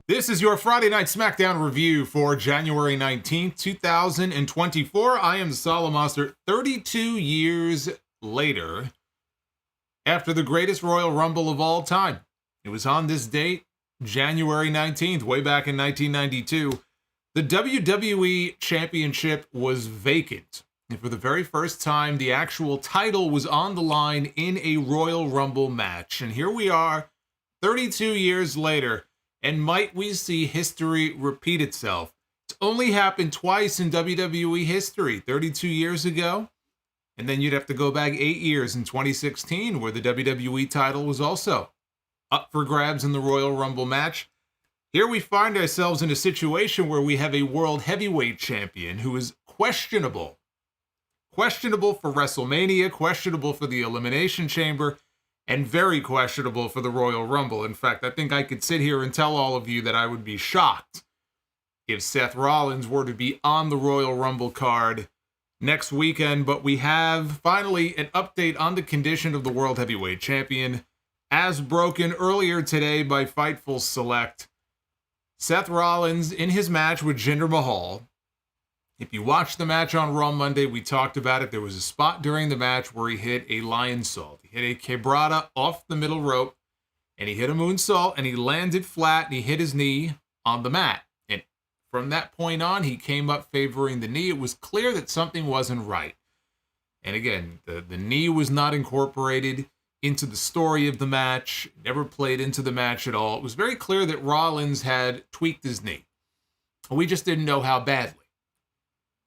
This is your Friday Night Smackdown review for January 19th, 2024. I am the Solomonster. 32 years later, after the greatest Royal Rumble of all time. It was on this date, January 19th, way back in 1992. The WWE Championship was vacant. And for the very first time, the actual title was on the line in a Royal Rumble match. And here we are, 32 years later. And might we see history repeat itself? It's only happened twice in WWE history, 32 years ago. And then you'd have to go back 8 years in 2016, where the WWE title was also up for grabs in the Royal Rumble match. Here we find ourselves in a situation where we have a World Heavyweight Champion who is questionable. Questionable for WrestleMania, questionable for the Elimination Chamber, and very questionable for the Royal Rumble. In fact, I think I could sit here and tell all of you that I would be shocked if Seth Rollins were to be on the Royal Rumble card next weekend. But we have finally an update on the condition of the World Heavyweight Champion, as broken earlier today by Fightful Select. Seth Rollins in his match with Jinder Mahal. If you watched the match on Raw Monday, we talked about it. There was a spot during the match where he hit a lionsault. He hit a quebrada off the middle rope, and he hit a moonsault, and he landed flat, and he hit his knee on the mat. And from that point on, he came up favoring the knee. It was clear that something wasn't right. And again, the knee was not incorporated into the story of the match, never played into the match at all. It was very clear that Rollins had tweaked his knee. We just didn't know how badly.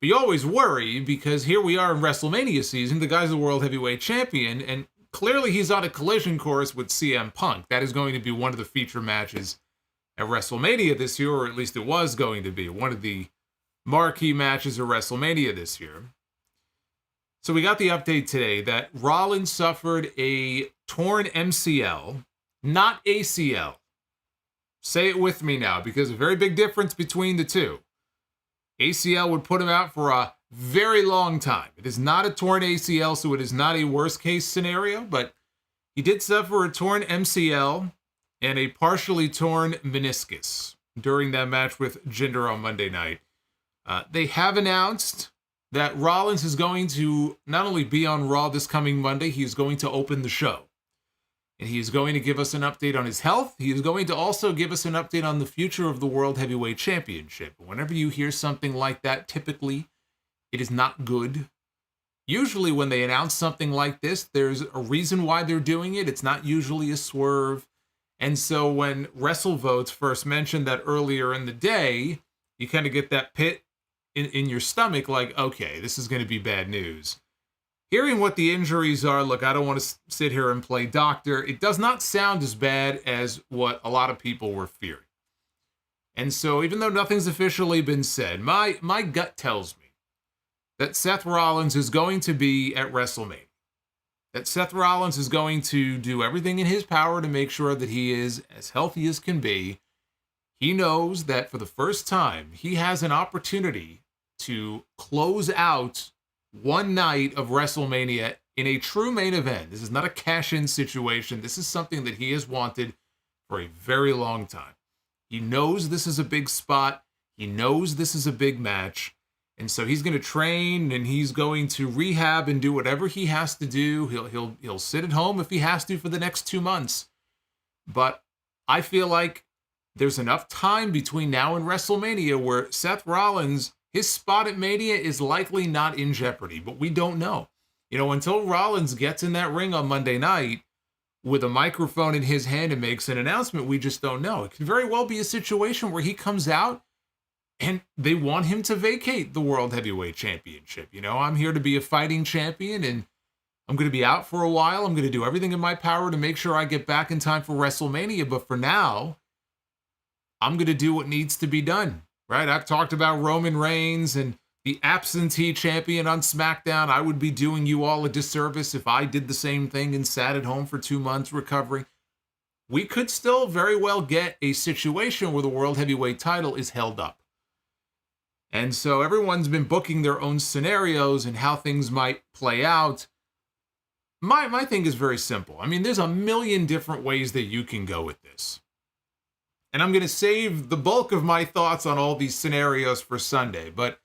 But you always worry because here we are in WrestleMania season. The guy's the World Heavyweight Champion, and clearly he's on a collision course with CM Punk. That is going to be one of the feature matches at WrestleMania this year, or at least it was going to be one of the marquee matches of WrestleMania this year. So we got the update today that Rollins suffered a torn MCL, not ACL. Say it with me now, because a very big difference between the two. ACL would put him out for a very long time. It is not a torn ACL, so it is not a worst-case scenario, but he did suffer a torn MCL and a partially torn meniscus during that match with Jinder on Monday night. They have announced that Rollins is going to not only be on Raw this coming Monday, he is going to open the show. And he is going to give us an update on his health. He is going to also give us an update on the future of the World Heavyweight Championship. Whenever you hear something like that, typically it is not good. Usually when they announce something like this, there's a reason why they're doing it. It's not usually a swerve. And so when WrestleVotes first mentioned that earlier in the day, you kind of get that pit in your stomach like, okay, this is going to be bad news. Hearing what the injuries are, look, I don't want to sit here and play doctor. It does not sound as bad as what a lot of people were fearing. And so even though nothing's officially been said, my gut tells me that Seth Rollins is going to be at WrestleMania. That Seth Rollins is going to do everything in his power to make sure that he is as healthy as can be. He knows that for the first time, he has an opportunity to close out one night of WrestleMania in a true main event. This is not a cash-in situation. This is something that he has wanted for a very long time. He knows this is a big spot. He knows this is a big match. And so he's going to train and he's going to rehab and do whatever he has to do. He'll sit at home if he has to for the next 2 months. But I feel like there's enough time between now and WrestleMania where Seth Rollins, his spot at Mania is likely not in jeopardy, but we don't know. You know, until Rollins gets in that ring on Monday night with a microphone in his hand and makes an announcement, we just don't know. It could very well be a situation where he comes out and they want him to vacate the World Heavyweight Championship. You know, I'm here to be a fighting champion and I'm going to be out for a while. I'm going to do everything in my power to make sure I get back in time for WrestleMania. But for now, I'm going to do what needs to be done. Right? I've talked about Roman Reigns and the absentee champion on SmackDown. I would be doing you all a disservice if I did the same thing and sat at home for 2 months recovering. We could still very well get a situation where the World Heavyweight title is held up. And so everyone's been booking their own scenarios and how things might play out. My thing is very simple. I mean, there's a million different ways that you can go with this. And I'm going to save the bulk of my thoughts on all these scenarios for Sunday. But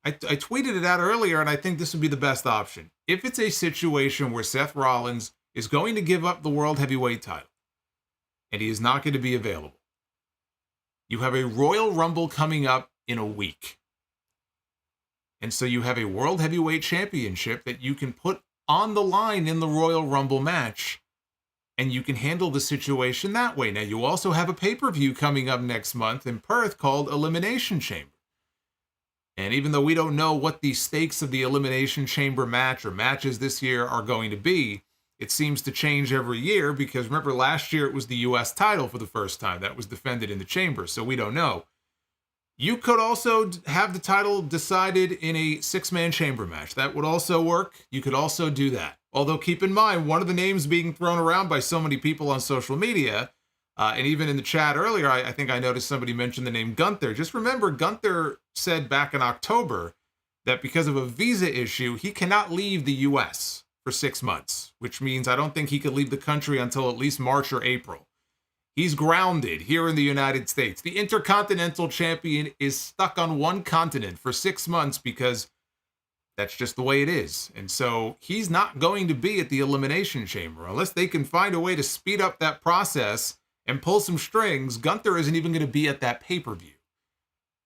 I tweeted it out earlier, and I think this would be the best option. If it's a situation where Seth Rollins is going to give up the World Heavyweight title, and he is not going to be available, you have a Royal Rumble coming up in a week. And so you have a World Heavyweight Championship that you can put on the line in the Royal Rumble match, and you can handle the situation that way. Now, you also have a pay-per-view coming up next month in Perth called Elimination Chamber. And even though we don't know what the stakes of the Elimination Chamber match or matches this year are going to be, it seems to change every year because remember last year it was the U.S. title for the first time that was defended in the chamber, so we don't know. You could also have the title decided in a six-man chamber match. That would also work. You could also do that. Although keep in mind, one of the names being thrown around by so many people on social media, and even in the chat earlier, I think I noticed somebody mentioned the name Gunther. Just remember, Gunther said back in October that because of a visa issue, he cannot leave the U.S. for 6 months, which means I don't think he could leave the country until at least March or April. He's grounded here in the United States. The Intercontinental Champion is stuck on one continent for 6 months because that's just the way it is. And so he's not going to be at the Elimination Chamber. Unless they can find a way to speed up that process and pull some strings, Gunther isn't even going to be at that pay-per-view.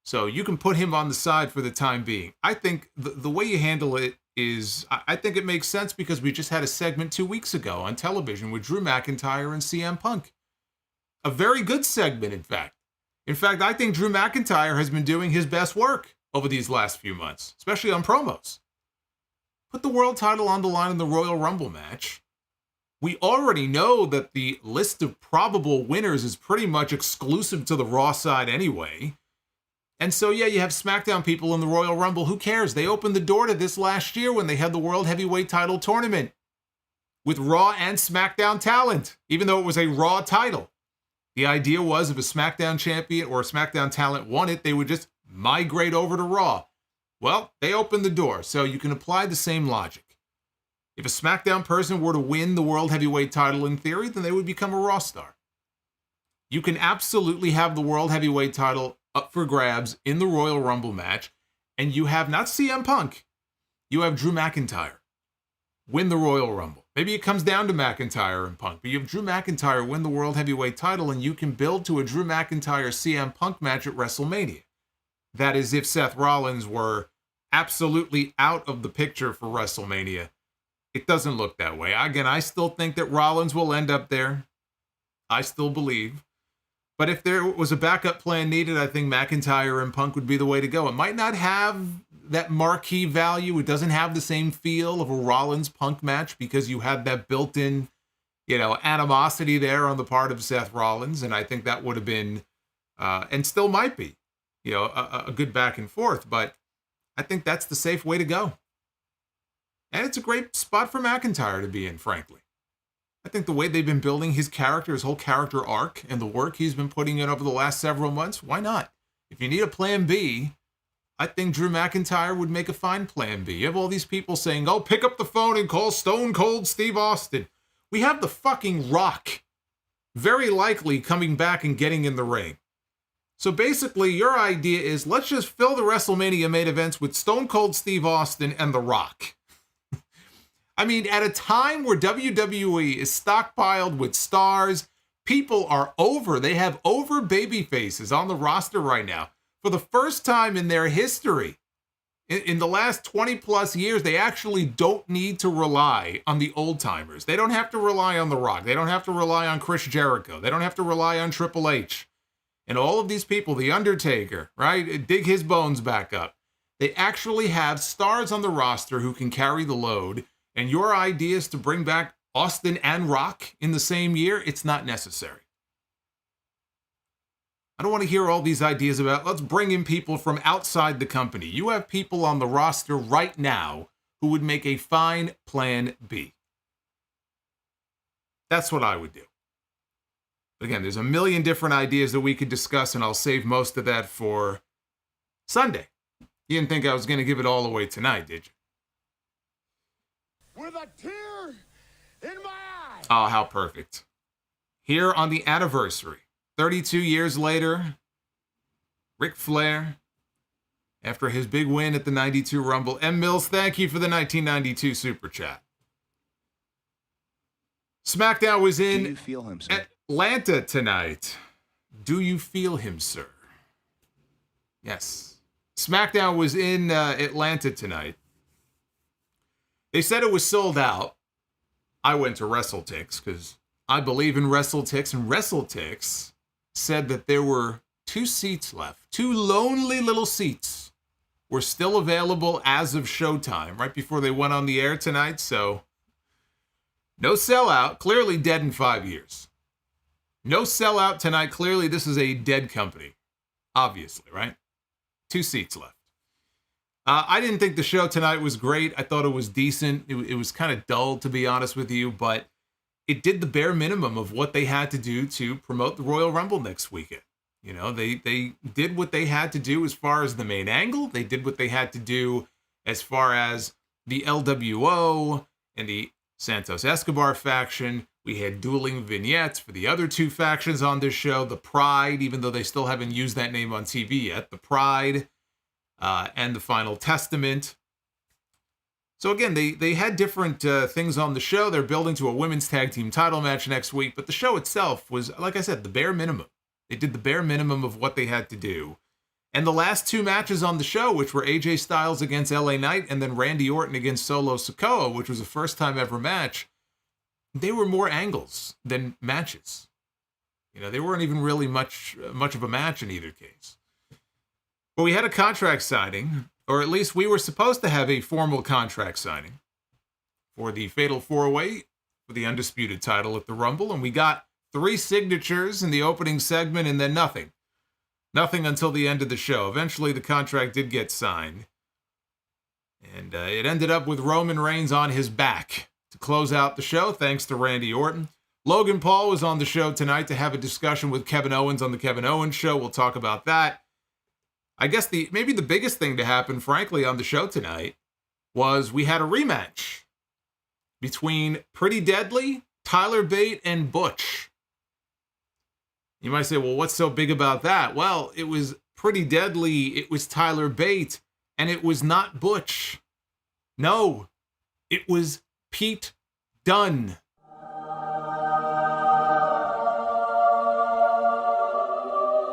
So you can put him on the side for the time being. I think the way you handle it is, I think it makes sense because we just had a segment 2 weeks ago on television with Drew McIntyre and CM Punk. A very good segment, in fact. In fact, I think Drew McIntyre has been doing his best work over these last few months, especially on promos. Put the world title on the line in the Royal Rumble match. We already know that the list of probable winners is pretty much exclusive to the Raw side anyway. And so, yeah, you have SmackDown people in the Royal Rumble. Who cares? They opened the door to this last year when they had the World Heavyweight title tournament with Raw and SmackDown talent, even though it was a Raw title. The idea was if a SmackDown champion or a SmackDown talent won it, they would just migrate over to Raw. Well, they opened the door, so you can apply the same logic. If a SmackDown person were to win the World Heavyweight title in theory, then they would become a Raw star. You can absolutely have the World Heavyweight title up for grabs in the Royal Rumble match, and you have not CM Punk, you have Drew McIntyre win the Royal Rumble. Maybe it comes down to McIntyre and Punk, but you have Drew McIntyre win the World Heavyweight title, and you can build to a Drew McIntyre CM Punk match at WrestleMania. That is if Seth Rollins were absolutely out of the picture for WrestleMania. It doesn't look that way. Again, I still think that Rollins will end up there. I still believe. But if there was a backup plan needed, I think McIntyre and Punk would be the way to go. It might not have that marquee value. It doesn't have the same feel of a Rollins-Punk match because you had that built-in, animosity there on the part of Seth Rollins. And I think that would have been, and still might be, a good back and forth. But I think that's the safe way to go. And it's a great spot for McIntyre to be in, frankly. I think the way they've been building his character, his whole character arc, and the work he's been putting in over the last several months, why not? If you need a plan B, I think Drew McIntyre would make a fine plan B. You have all these people saying, oh, pick up the phone and call Stone Cold Steve Austin. We have the fucking Rock very likely coming back and getting in the ring. So basically, your idea is let's just fill the WrestleMania main events with Stone Cold Steve Austin and The Rock. I mean, at a time where WWE is stockpiled with stars, people are over. They have over baby faces on the roster right now. For the first time in their history, in the last 20 plus years, they actually don't need to rely on the old timers. They don't have to rely on The Rock. They don't have to rely on Chris Jericho. They don't have to rely on Triple H. And all of these people, The Undertaker, right? Dig his bones back up. They actually have stars on the roster who can carry the load. And your idea is to bring back Austin and Rock in the same year? It's not necessary. I don't want to hear all these ideas about, let's bring in people from outside the company. You have people on the roster right now who would make a fine plan B. That's what I would do. But again, there's a million different ideas that we could discuss, and I'll save most of that for Sunday. You didn't think I was going to give it all away tonight, did you? With a tear in my eye. Oh, how perfect. Here on the anniversary 32 years later, Ric Flair, after his big win at the 92 Rumble. M. Mills, thank you for the 1992 Super Chat. SmackDown was in Do you feel him, sir? Atlanta tonight. Do you feel him, sir? Yes. SmackDown was in Atlanta tonight. They said it was sold out. I went to WrestleTix because I believe in WrestleTix, and WrestleTix said that there were 2 seats left. 2 lonely little seats were still available as of showtime, right before they went on the air tonight. So, no sellout. Clearly dead in 5 years. No sellout tonight. Clearly this is a dead company. Obviously, right? 2 seats left. I didn't think the show tonight was great. I thought it was decent. It was kind of dull, to be honest with you, but it did the bare minimum of what they had to do to promote the Royal Rumble next weekend. You know, they did what they had to do as far as the main angle. They did what they had to do as far as the LWO and the Santos Escobar faction. We had dueling vignettes for the other 2 factions on this show. The Pride, even though they still haven't used that name on TV yet. The Pride and the Final Testament. So again, they had different things on the show. They're building to a women's tag team title match next week. But the show itself was, like I said, the bare minimum. They did the bare minimum of what they had to do. And the last 2 matches on the show, which were AJ Styles against LA Knight and then Randy Orton against Solo Sikoa, which was a first-time ever match, they were more angles than matches. You know, they weren't even really much of a match in either case. But we had a contract signing, or at least we were supposed to have a formal contract signing for the Fatal 4-Way for the Undisputed title at the Rumble, and we got 3 signatures in the opening segment and then nothing. Nothing until the end of the show. Eventually, the contract did get signed. And it ended up with Roman Reigns on his back to close out the show, thanks to Randy Orton. Logan Paul was on the show tonight to have a discussion with Kevin Owens on the Kevin Owens Show. We'll talk about that. I guess maybe the biggest thing to happen, frankly, on the show tonight was we had a rematch between Pretty Deadly, Tyler Bate, and Butch. You might say, well, what's so big about that? Well, it was Pretty Deadly, it was Tyler Bate, and it was not Butch. No, it was Pete Dunne.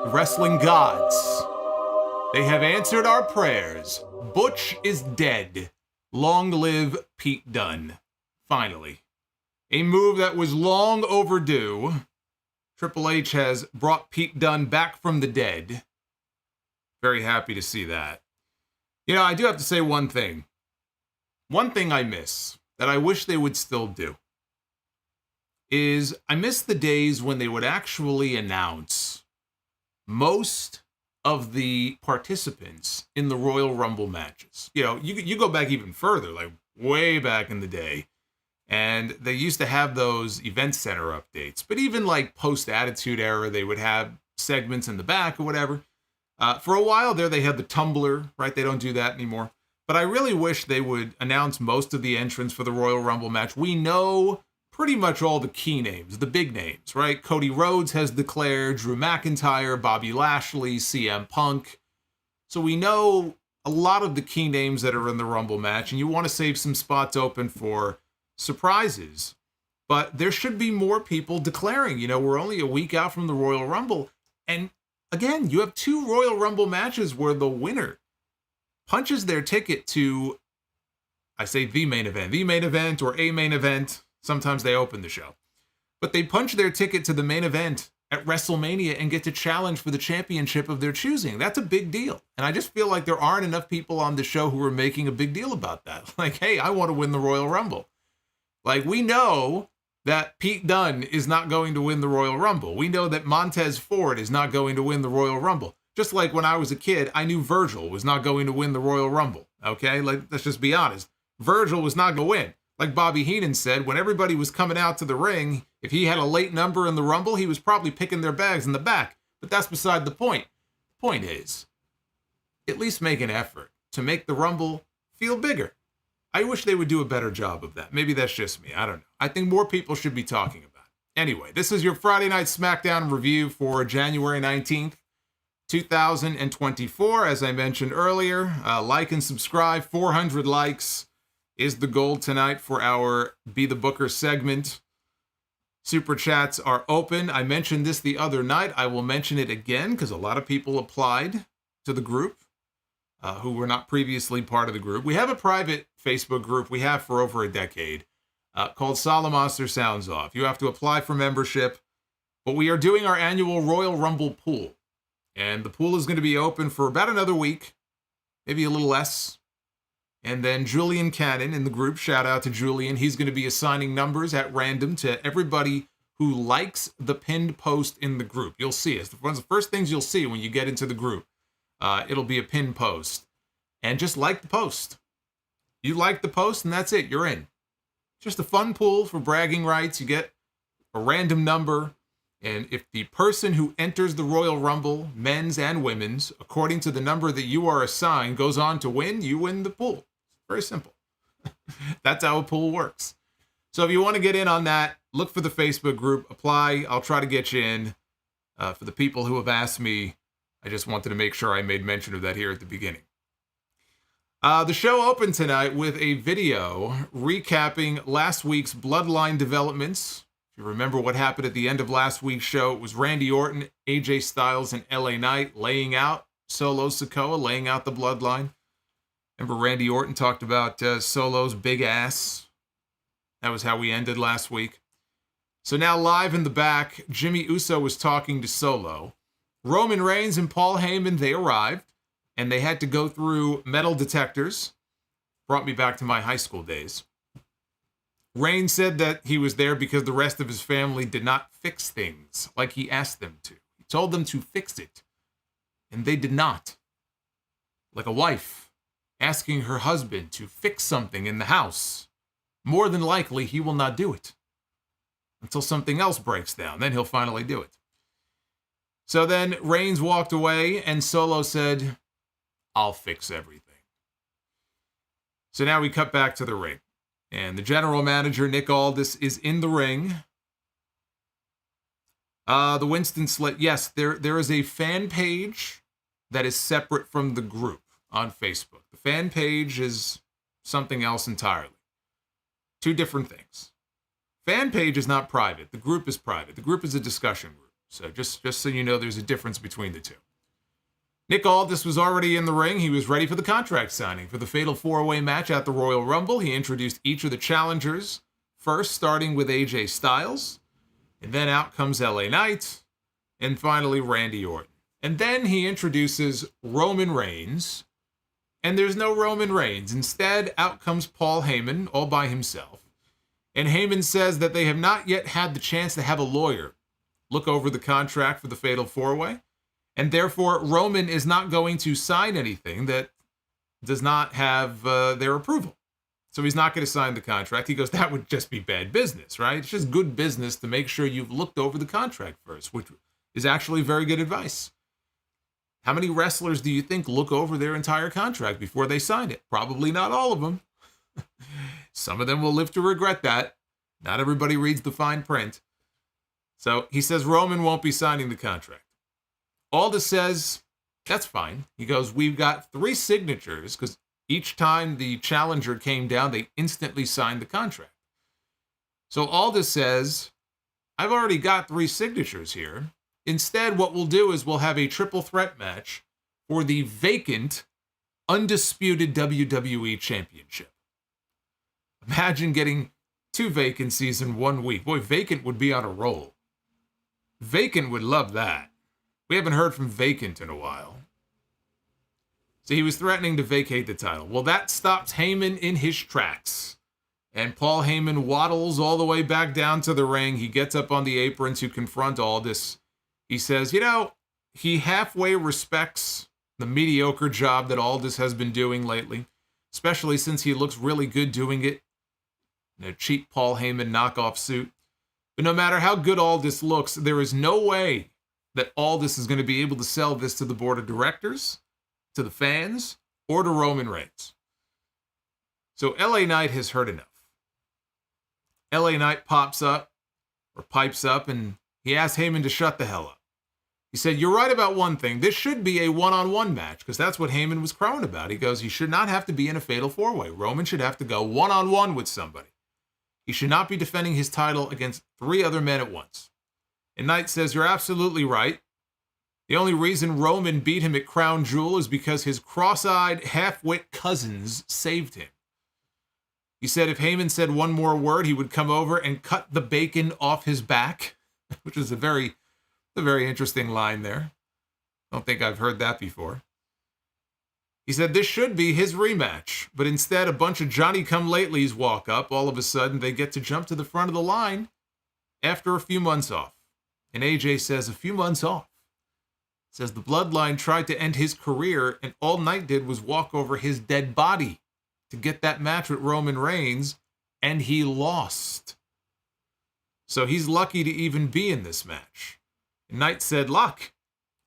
The wrestling gods, they have answered our prayers. Butch is dead. Long live Pete Dunne. Finally. A move that was long overdue. Triple H has brought Pete Dunne back from the dead. Very happy to see that. You know, I do have to say one thing. One thing I miss that I wish they would still do is I miss the days when they would actually announce most of the participants in the Royal Rumble matches. You know, you go back even further, like way back in the day, and they used to have those event center updates. But even like post-Attitude Era, they would have segments in the back or whatever. For a while there, they had the Tumblr, right? They don't do that anymore. But I really wish they would announce most of the entrants for the Royal Rumble match. We know pretty much all the key names, the big names, right? Cody Rhodes has declared, Drew McIntyre, Bobby Lashley, CM Punk. So we know a lot of the key names that are in the Rumble match, and you want to save some spots open for surprises. But there should be more people declaring. You know, we're only a week out from the Royal Rumble. And again, you have 2 Royal Rumble matches where the winner punches their ticket to, I say the main event or a main event. Sometimes they open the show. But they punch their ticket to the main event at WrestleMania and get to challenge for the championship of their choosing. That's a big deal. And I just feel like there aren't enough people on the show who are making a big deal about that. Like, hey, I want to win the Royal Rumble. Like, we know that Pete Dunne is not going to win the Royal Rumble. We know that Montez Ford is not going to win the Royal Rumble. Just like when I was a kid, I knew Virgil was not going to win the Royal Rumble. Okay? Like, let's just be honest. Virgil was not going to win. Like Bobby Heenan said, when everybody was coming out to the ring, if he had a late number in the Rumble, he was probably picking their bags in the back. But that's beside the point. Point is, at least make an effort to make the Rumble feel bigger. I wish they would do a better job of that. Maybe that's just me. I don't know. I think more people should be talking about it. Anyway, this is your Friday Night SmackDown review for January 19th, 2024. As I mentioned earlier, like and subscribe. 400 likes is the goal tonight for our Be the Booker segment. Super chats are open. I mentioned this the other night. I will mention it again because a lot of people applied to the group who were not previously part of the group. We have a private Facebook group we have for over a decade called Solomonster SoundOff. You have to apply for membership, but we are doing our annual Royal Rumble pool. And the pool is going to be open for about another week, maybe a little less. And then Julian Cannon in the group, shout out to Julian. He's going to be assigning numbers at random to everybody who likes the pinned post in the group. You'll see it. It's one of the first things you'll see when you get into the group. It'll be a pinned post. And just like the post. You like the post and that's it. You're in. Just a fun pool for bragging rights. You get a random number. And if the person who enters the Royal Rumble, men's and women's, according to the number that you are assigned, goes on to win, you win the pool. Very simple. That's how a pool works. So if you want to get in on that, look for the Facebook group, apply. I'll try to get you in. For the people who have asked me, I just wanted to make sure I made mention of that here at the beginning. The show opened tonight with a video recapping last week's Bloodline developments. If you remember what happened at the end of last week's show, it was Randy Orton, AJ Styles, and LA Knight laying out Solo Sikoa, laying out the Bloodline. Remember Randy Orton talked about Solo's big ass. That was how we ended last week. So now live in the back, Jimmy Uso was talking to Solo. Roman Reigns and Paul Heyman, they arrived, and they had to go through metal detectors. Brought me back to my high school days. Reigns said that he was there because the rest of his family did not fix things like he asked them to. He told them to fix it, and they did not. Like a wife asking her husband to fix something in the house. More than likely, he will not do it until something else breaks down. Then he'll finally do it. So then Reigns walked away, and Solo said, "I'll fix everything." So now we cut back to the ring. And the general manager, Nick Aldis, is in the ring. The Winston Slate. Yes, there is a fan page that is separate from the group on Facebook. The fan page is something else entirely. Two different things. Fan page is not private. The group is private. The group is a discussion group. So just so you know, there's a difference between the two. Nick Aldis was already in the ring. He was ready for the contract signing for the Fatal 4-Way match at the Royal Rumble. He introduced each of the challengers, first starting with AJ Styles, and then out comes LA Knight, and finally Randy Orton. And then he introduces Roman Reigns, and there's no Roman Reigns. Instead, out comes Paul Heyman all by himself. And Heyman says that they have not yet had the chance to have a lawyer look over the contract for the Fatal 4-Way. And therefore, Roman is not going to sign anything that does not have their approval. So he's not going to sign the contract. He goes, that would just be bad business, right? It's just good business to make sure you've looked over the contract first, which is actually very good advice. How many wrestlers do you think look over their entire contract before they sign it? Probably not all of them. Some of them will live to regret that. Not everybody reads the fine print. So he says Roman won't be signing the contract. Aldis says, that's fine. He goes, we've got 3 signatures, because each time the challenger came down, they instantly signed the contract. So Aldis says, I've already got 3 signatures here. Instead, what we'll do is we'll have a triple threat match for the vacant, undisputed WWE Championship. Imagine getting 2 vacancies in 1 week. Boy, Vacant would be on a roll. Vacant would love that. We haven't heard from Vacant in a while. So he was threatening to vacate the title. Well, that stops Heyman in his tracks. And Paul Heyman waddles all the way back down to the ring. He gets up on the apron to confront Aldis. He says, he halfway respects the mediocre job that Aldis has been doing lately, especially since he looks really good doing it in a cheap Paul Heyman knockoff suit. But no matter how good Aldis looks, there is no way that Aldis is going to be able to sell this to the board of directors, to the fans, or to Roman Reigns. So LA Knight has heard enough. LA Knight pops up, or pipes up, and he asked Heyman to shut the hell up. He said, "You're right about one thing. This should be a one-on-one match," because that's what Heyman was crowing about. He goes, "He should not have to be in a fatal four-way. Roman should have to go one-on-one with somebody. He should not be defending his title against 3 other men at once." And Knight says, "You're absolutely right. The only reason Roman beat him at Crown Jewel is because his cross-eyed, half-wit cousins saved him." He said if Heyman said one more word, he would come over and cut the bacon off his back, which is a very interesting line there. Don't think I've heard that before. He said this should be his rematch, but instead a bunch of Johnny-come-latelys walk up. All of a sudden, they get to jump to the front of the line after a few months off. And AJ says, a few months off. Says the Bloodline tried to end his career, and all Knight did was walk over his dead body to get that match with Roman Reigns, and he lost. So he's lucky to even be in this match. And Knight said, luck,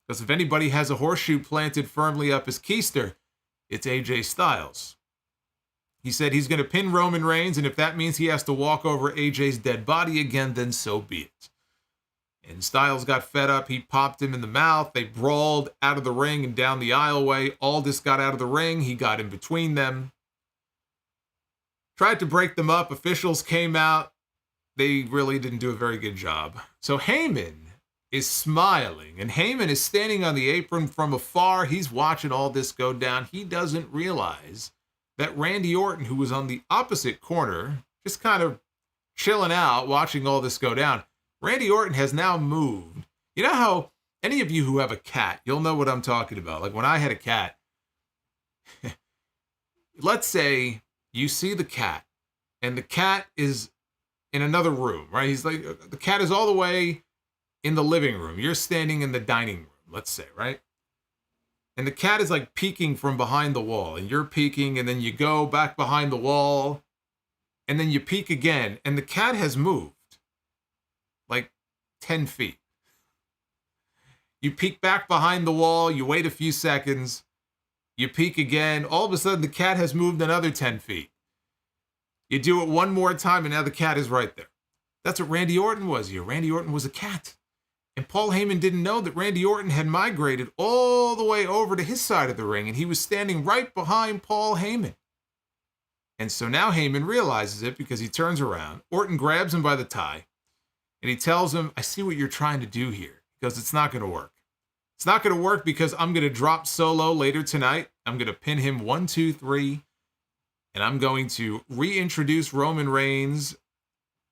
because if anybody has a horseshoe planted firmly up his keister, it's AJ Styles. He said he's going to pin Roman Reigns, and if that means he has to walk over AJ's dead body again, then so be it. And Styles got fed up. He popped him in the mouth. They brawled out of the ring and down the aisleway. Aldis got out of the ring. He got in between them. Tried to break them up. Officials came out. They really didn't do a very good job. So Heyman is smiling, and Heyman is standing on the apron from afar. He's watching all this go down. He doesn't realize that Randy Orton, who was on the opposite corner, just kind of chilling out, watching all this go down, Randy Orton has now moved. You know how any of you who have a cat, you'll know what I'm talking about. Like when I had a cat, let's say you see the cat, and the cat is in another room, right? He's like, the cat is all the way in the living room. You're standing in the dining room, let's say, right? And the cat is like peeking from behind the wall, and you're peeking, and then you go back behind the wall, and then you peek again, and the cat has moved like 10 feet. You peek back behind the wall, you wait a few seconds, you peek again, all of a sudden the cat has moved another 10 feet. You do it one more time, and now the cat is right there. That's what Randy Orton was here. Randy Orton was a cat. And Paul Heyman didn't know that Randy Orton had migrated all the way over to his side of the ring, and he was standing right behind Paul Heyman. And so now Heyman realizes it because he turns around. Orton grabs him by the tie, and he tells him, I see what you're trying to do here. He goes, it's not going to work. It's not going to work because I'm going to drop Solo later tonight. I'm going to pin him 1, 2, 3, and I'm going to reintroduce Roman Reigns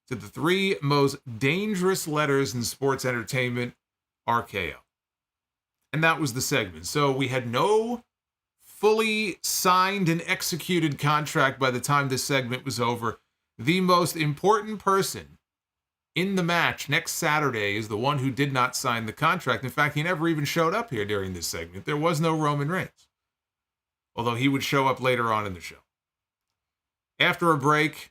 to the 3 most dangerous letters in sports entertainment, RKO. And that was the segment. So we had no fully signed and executed contract by the time this segment was over. The most important person in the match next Saturday is the one who did not sign the contract. In fact, he never even showed up here during this segment. There was no Roman Reigns, although he would show up later on in the show. After a break,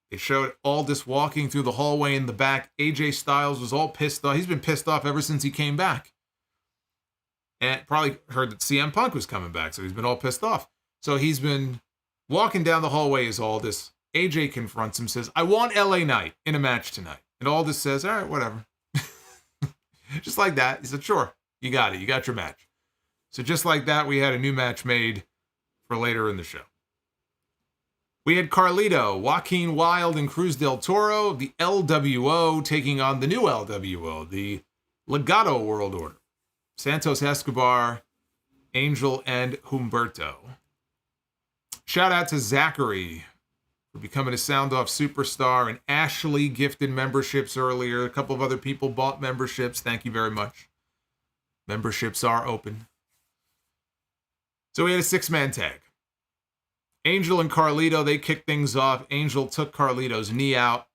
they showed Aldis walking through the hallway in the back. AJ Styles was all pissed off. He's been pissed off ever since he came back. And probably heard that CM Punk was coming back, so he's been all pissed off. So he's been walking down the hallway as Aldis. AJ confronts him, says, I want LA Knight in a match tonight. And Aldis says, all right, whatever. Just like that. He said, sure, you got it. You got your match. So just like that, we had a new match made for later in the show. We had Carlito, Joaquin Wilde, and Cruz del Toro, the LWO, taking on the new LWO, the Legado World Order. Santos Escobar, Angel, and Humberto. Shout out to Zachary for becoming a SoundOff superstar, and Ashley gifted memberships earlier. A couple of other people bought memberships. Thank you very much. Memberships are open. So we had a 6-man tag. Angel and Carlito, they kicked things off. Angel took Carlito's knee out.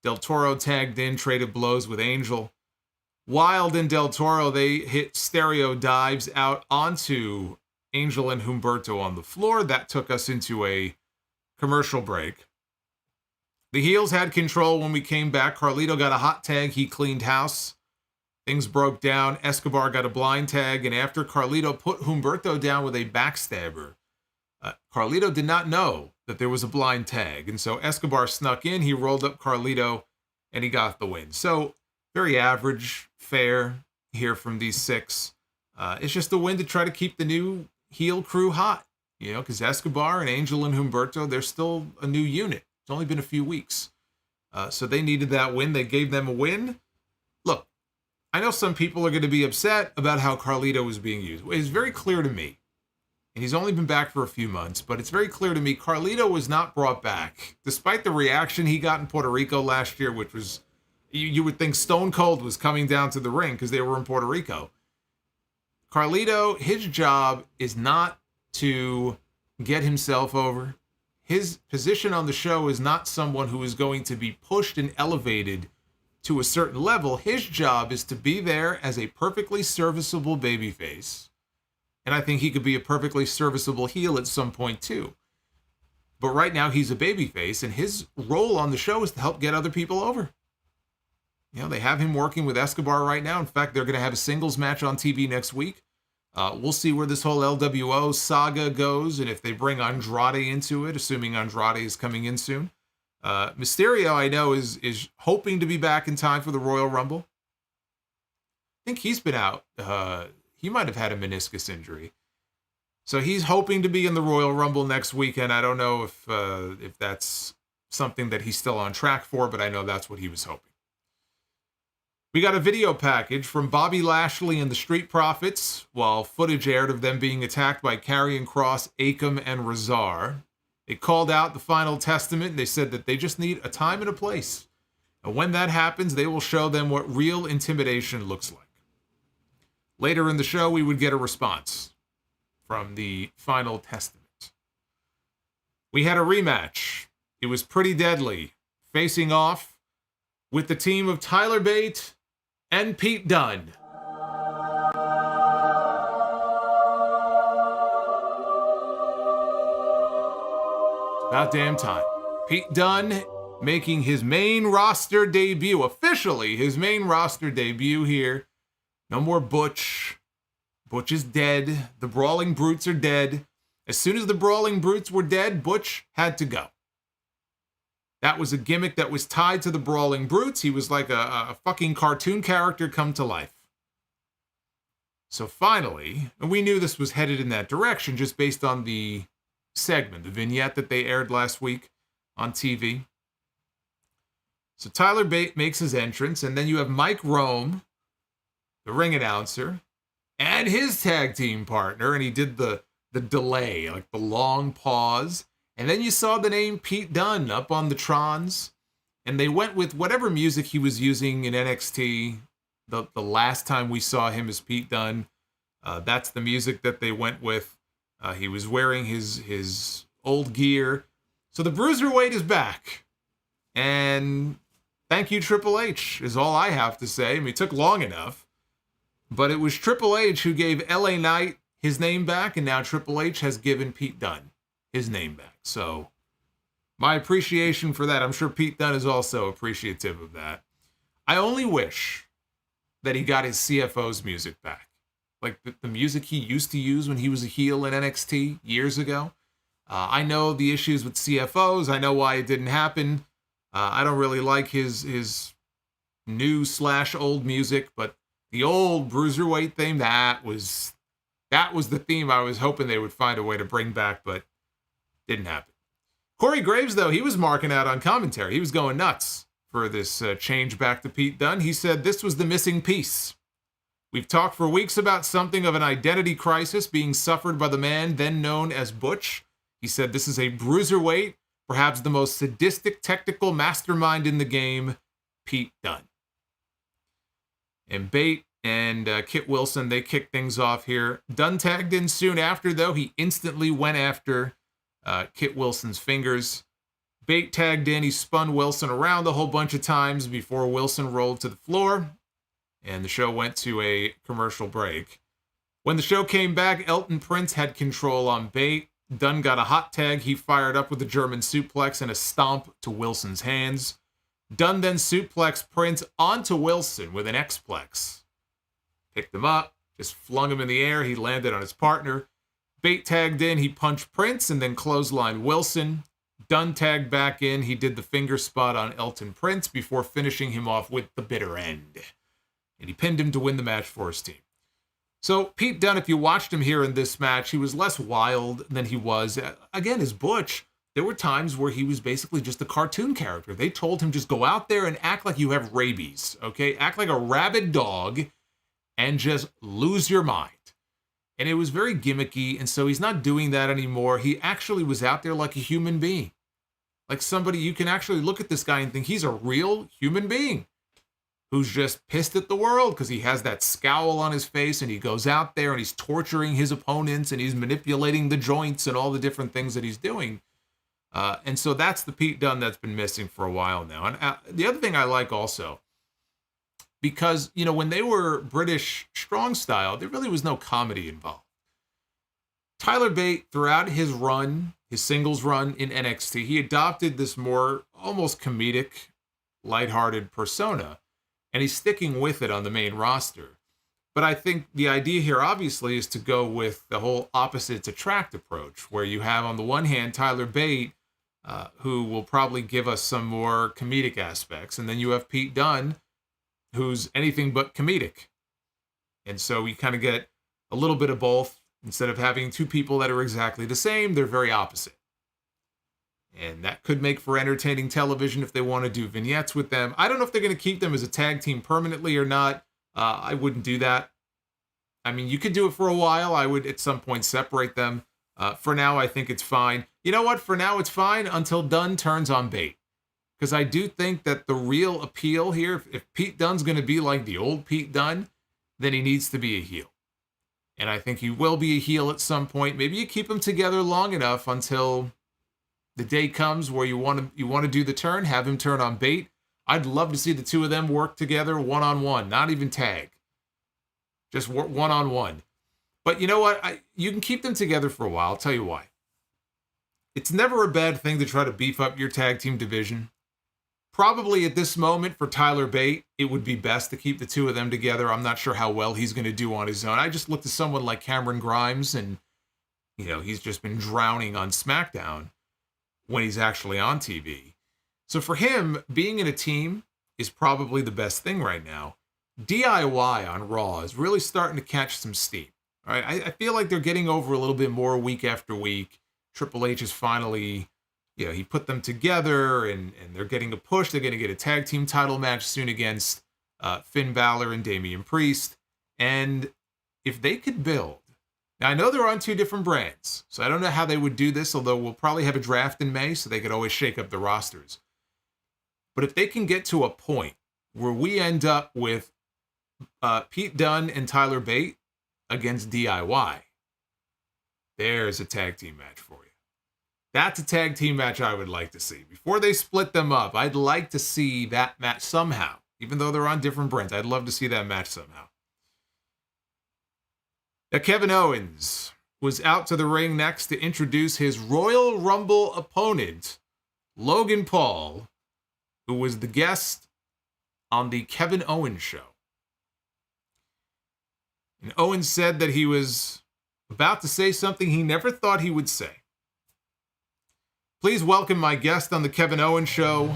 Del Toro tagged in, traded blows with Angel. Wilde and Del Toro, they hit stereo dives out onto Angel and Humberto on the floor. That took us into a commercial break. The heels had control when we came back. Carlito got a hot tag. He cleaned house. Things broke down. Escobar got a blind tag. And after Carlito put Humberto down with a backstabber, Carlito did not know that there was a blind tag. And so Escobar snuck in. He rolled up Carlito and he got the win. So very average fare here from these 6. It's just a win to try to keep the new heel crew hot, because Escobar and Angel and Humberto, they're still a new unit. It's only been a few weeks. So they needed that win. They gave them a win. Look, I know some people are going to be upset about how Carlito was being used. It's very clear to me, and he's only been back for a few months, but it's very clear to me Carlito was not brought back. Despite the reaction he got in Puerto Rico last year, which was, you would think Stone Cold was coming down to the ring because they were in Puerto Rico. Carlito, his job is not to get himself over. His position on the show is not someone who is going to be pushed and elevated to a certain level. His job is to be there as a perfectly serviceable babyface. And I think he could be a perfectly serviceable heel at some point too. But right now he's a babyface, and his role on the show is to help get other people over. They have him working with Escobar right now. In fact, they're going to have a singles match on TV next week. We'll see where this whole LWO saga goes, and if they bring Andrade into it, assuming Andrade is coming in soon. Mysterio, I know, is hoping to be back in time for the Royal Rumble. I think he's been out. He might have had a meniscus injury. So he's hoping to be in the Royal Rumble next weekend. I don't know if that's something that he's still on track for, but I know that's what he was hoping. We got a video package from Bobby Lashley and the Street Profits, while footage aired of them being attacked by Karrion Kross, Akam, and Razar. They called out the Final Testament. They said that they just need a time and a place. And when that happens, they will show them what real intimidation looks like. Later in the show, we would get a response from the Final Testament. We had a rematch. It was pretty deadly. Facing off with the team of Tyler Bate and Pete Dunne. About damn time. Pete Dunne making his main roster debut, officially his main roster debut here. No more Butch. Butch is dead. The Brawling Brutes are dead. As soon as the Brawling Brutes were dead, Butch had to go. That was a gimmick that was tied to the Brawling Brutes. He was like a fucking cartoon character come to life. So finally, and we knew this was headed in that direction just based on the segment, the vignette that they aired last week on TV. So Tyler Bate makes his entrance, and then you have Mike Rome, the ring announcer, and his tag team partner, and he did the delay, like the long pause. And then you saw the name Pete Dunne up on the Trons, and they went with whatever music he was using in NXT the last time we saw him as Pete Dunne. That's the music that they went with. He was wearing his old gear. So the Bruiserweight is back. And thank you, Triple H, is all I have to say. I mean, it took long enough. But it was Triple H who gave LA Knight his name back, and now Triple H has given Pete Dunne his name back. So my appreciation for that. I'm sure Pete Dunne is also appreciative of that. I only wish that he got his CFO's music back. Like the music he used to use when he was a heel in NXT years ago. I know the issues with CFOs. I know why it didn't happen. I don't really like his new/old music, but the old Bruiserweight theme, that was the theme I was hoping they would find a way to bring back, but didn't happen. Corey Graves, though, he was marking out on commentary. He was going nuts for this change back to Pete Dunne. He said this was the missing piece. We've talked for weeks about something of an identity crisis being suffered by the man then known as Butch. He said this is a Bruiserweight, perhaps the most sadistic technical mastermind in the game, Pete Dunne. And Bate and Kit Wilson, they kicked things off here. Dunne tagged in soon after, though. He instantly went after Kit Wilson's fingers. Bate tagged in. He spun Wilson around a whole bunch of times before Wilson rolled to the floor. And the show went to a commercial break. When the show came back, Elton Prince had control on Bate. Dunne got a hot tag. He fired up with a German suplex and a stomp to Wilson's hands. Dunne then suplexed Prince onto Wilson with an X-plex. Picked him up, just flung him in the air. He landed on his partner. Bate tagged in. He punched Prince and then clotheslined Wilson. Dunne tagged back in. He did the finger spot on Elton Prince before finishing him off with the bitter end. And he pinned him to win the match for his team. So Pete Dunne, if you watched him here in this match, he was less wild than he was. Again, as Butch, there were times where he was basically just a cartoon character. They told him just go out there and act like you have rabies, okay? Act like a rabid dog and just lose your mind. And it was very gimmicky, and so he's not doing that anymore. He actually was out there like a human being. Like somebody, you can actually look at this guy and think he's a real human being who's just pissed at the world because he has that scowl on his face and he goes out there and he's torturing his opponents and he's manipulating the joints and all the different things that he's doing. And so that's the Pete Dunne that's been missing for a while now. And the other thing I like also, because, you know, when they were British strong style, there really was no comedy involved. Tyler Bate, throughout his run, his singles run in NXT, he adopted this more almost comedic, lighthearted persona. And he's sticking with it on the main roster. But I think the idea here, obviously, is to go with the whole opposites attract approach, where you have, on the one hand, Tyler Bate, who will probably give us some more comedic aspects. And then you have Pete Dunne, who's anything but comedic. And so we kind of get a little bit of both. Instead of having two people that are exactly the same, they're very opposite. And that could make for entertaining television if they want to do vignettes with them. I don't know if they're going to keep them as a tag team permanently or not. I wouldn't do that. I mean, you could do it for a while. I would at some point separate them. For now, I think it's fine. You know what? For now, it's fine until Dunne turns on Bate. Because I do think that the real appeal here, if Pete Dunne's going to be like the old Pete Dunne, then he needs to be a heel. And I think he will be a heel at some point. Maybe you keep them together long enough until the day comes where you want to do the turn, have him turn on Bate. I'd love to see the two of them work together one-on-one, not even tag. Just one-on-one. But you know what? You can keep them together for a while. I'll tell you why. It's never a bad thing to try to beef up your tag team division. Probably at this moment for Tyler Bate, it would be best to keep the two of them together. I'm not sure how well he's going to do on his own. I just looked at someone like Cameron Grimes, and you know he's just been drowning on SmackDown when he's actually on TV. So for him, being in a team is probably the best thing right now. DIY on Raw is really starting to catch some steam. All right, I feel like they're getting over a little bit more week after week. Triple H is finally, you know, he put them together and they're getting a push. They're going to get a tag team title match soon against Finn Balor and Damian Priest. And if they could build, now I know they're on two different brands, so I don't know how they would do this, although we'll probably have a draft in May, so they could always shake up the rosters. But if they can get to a point where we end up with Pete Dunne and Tyler Bate against DIY, there's a tag team match for you. That's a tag team match I would like to see. Before they split them up, I'd like to see that match somehow. Even though they're on different brands, I'd love to see that match somehow. Now, Kevin Owens was out to the ring next to introduce his Royal Rumble opponent, Logan Paul, who was the guest on the Kevin Owens Show. And Owens said that he was about to say something he never thought he would say. Please welcome my guest on the Kevin Owens Show.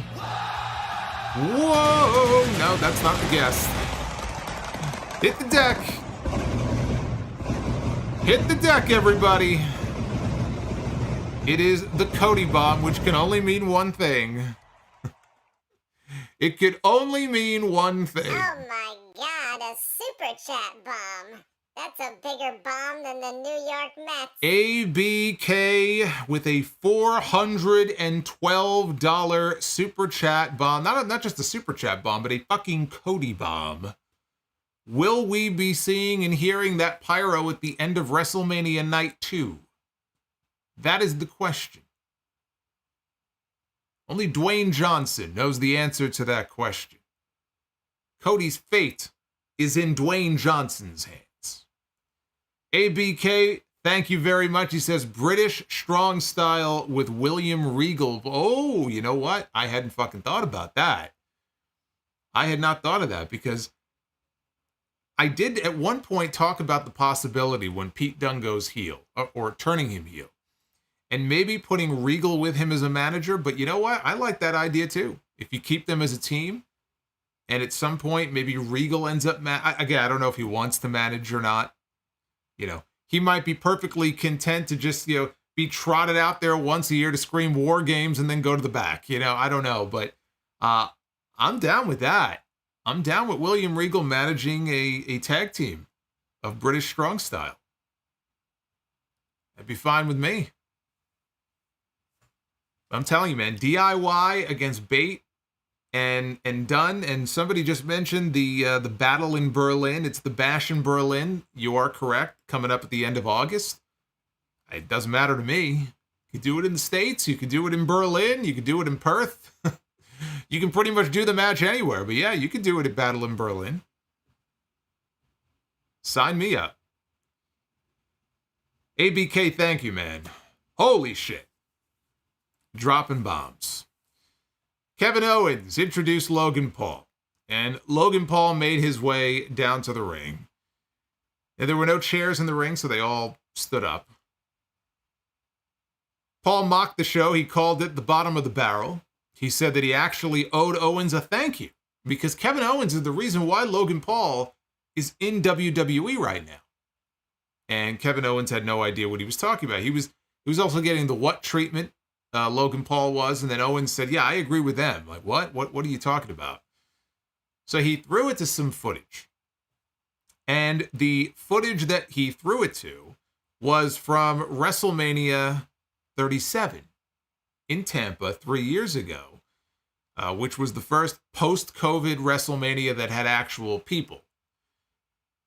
Whoa! No, that's not the guest. Hit the deck. Hit the deck, everybody. It is the Cody Bomb, which can only mean one thing. It could only mean one thing. Oh my God, a super chat bomb. That's a bigger bomb than the New York Mets. ABK with a $412 super chat bomb. Not just a super chat bomb, but a fucking Cody bomb. Will we be seeing and hearing that pyro at the end of WrestleMania Night 2? That is the question. Only Dwayne Johnson knows the answer to that question. Cody's fate is in Dwayne Johnson's hands. ABK, thank you very much. He says, British strong style with William Regal. Oh, you know what? I hadn't fucking thought about that. I had not thought of that because I did at one point talk about the possibility when Pete Dunne goes heel or turning him heel. and maybe putting Regal with him as a manager. But you know what? I like that idea too. If you keep them as a team, and at some point maybe Regal ends up again, I don't know if he wants to manage or not. You know, he might be perfectly content to just, you know, be trotted out there once a year to scream War Games and then go to the back. You know, I don't know, but I'm down with that. I'm down with William Regal managing a tag team of British strong style. That'd be fine with me. I'm telling you, man, DIY against Bate and Dunne, and somebody just mentioned the battle in Berlin. It's the Bash in Berlin. You are correct. Coming up at the end of August. It doesn't matter to me. You could do it in the States. You could do it in Berlin. You could do it in Perth. You can pretty much do the match anywhere. But yeah, you could do it at Battle in Berlin. Sign me up. ABK, thank you, man. Holy shit. Dropping bombs. Kevin Owens introduced Logan Paul, and Logan Paul made his way down to the ring. And there were no chairs in the ring, so they all stood up. Paul mocked the show. He called it the bottom of the barrel. He said that he actually owed Owens a thank you, because Kevin Owens is the reason why Logan Paul is in WWE right now. And Kevin Owens had no idea what he was talking about. He was also getting the what treatment Logan Paul was, and then Owens said, yeah, I agree with them. Like, what are you talking about? So he threw it to some footage. And the footage that he threw it to was from WrestleMania 37 in Tampa 3 years ago, which was the first post-COVID WrestleMania that had actual people.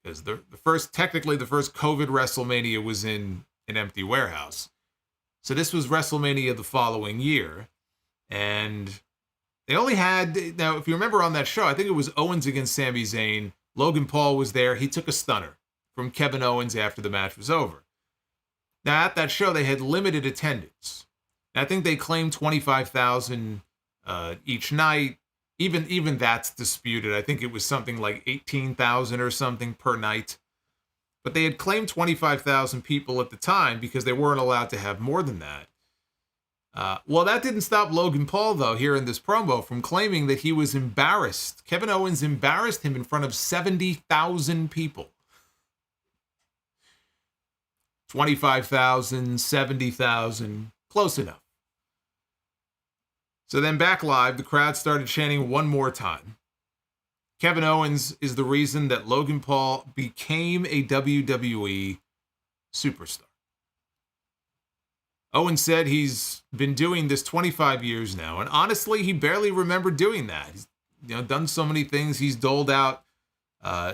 Because the first COVID WrestleMania was in an empty warehouse. So this was WrestleMania the following year. And they only had, now if you remember on that show, I think it was Owens against Sami Zayn. Logan Paul was there. He took a stunner from Kevin Owens after the match was over. Now at that show, they had limited attendance. And I think they claimed 25,000 each night. Even that's disputed. I think it was something like 18,000 or something per night. But they had claimed 25,000 people at the time because they weren't allowed to have more than that. Well, that didn't stop Logan Paul, though, here in this promo from claiming that he was embarrassed. Kevin Owens embarrassed him in front of 70,000 people. 25,000, 70,000, close enough. So then back live, the crowd started chanting one more time. Kevin Owens is the reason that Logan Paul became a WWE superstar. Owens said he's been doing this 25 years now, and honestly, he barely remembered doing that. He's done so many things. He's doled out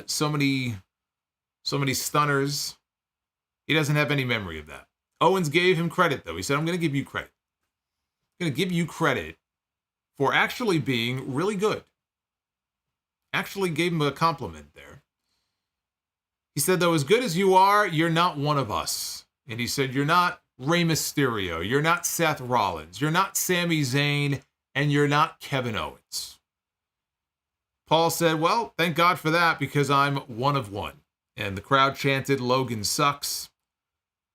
so many stunners. He doesn't have any memory of that. Owens gave him credit, though. He said, I'm going to give you credit. I'm going to give you credit for actually being really good. Actually gave him a compliment there. He said, though, as good as you are, you're not one of us. And he said, you're not Rey Mysterio. You're not Seth Rollins. You're not Sami Zayn. And you're not Kevin Owens. Paul said, well, thank God for that, because I'm one of one. And the crowd chanted, Logan sucks.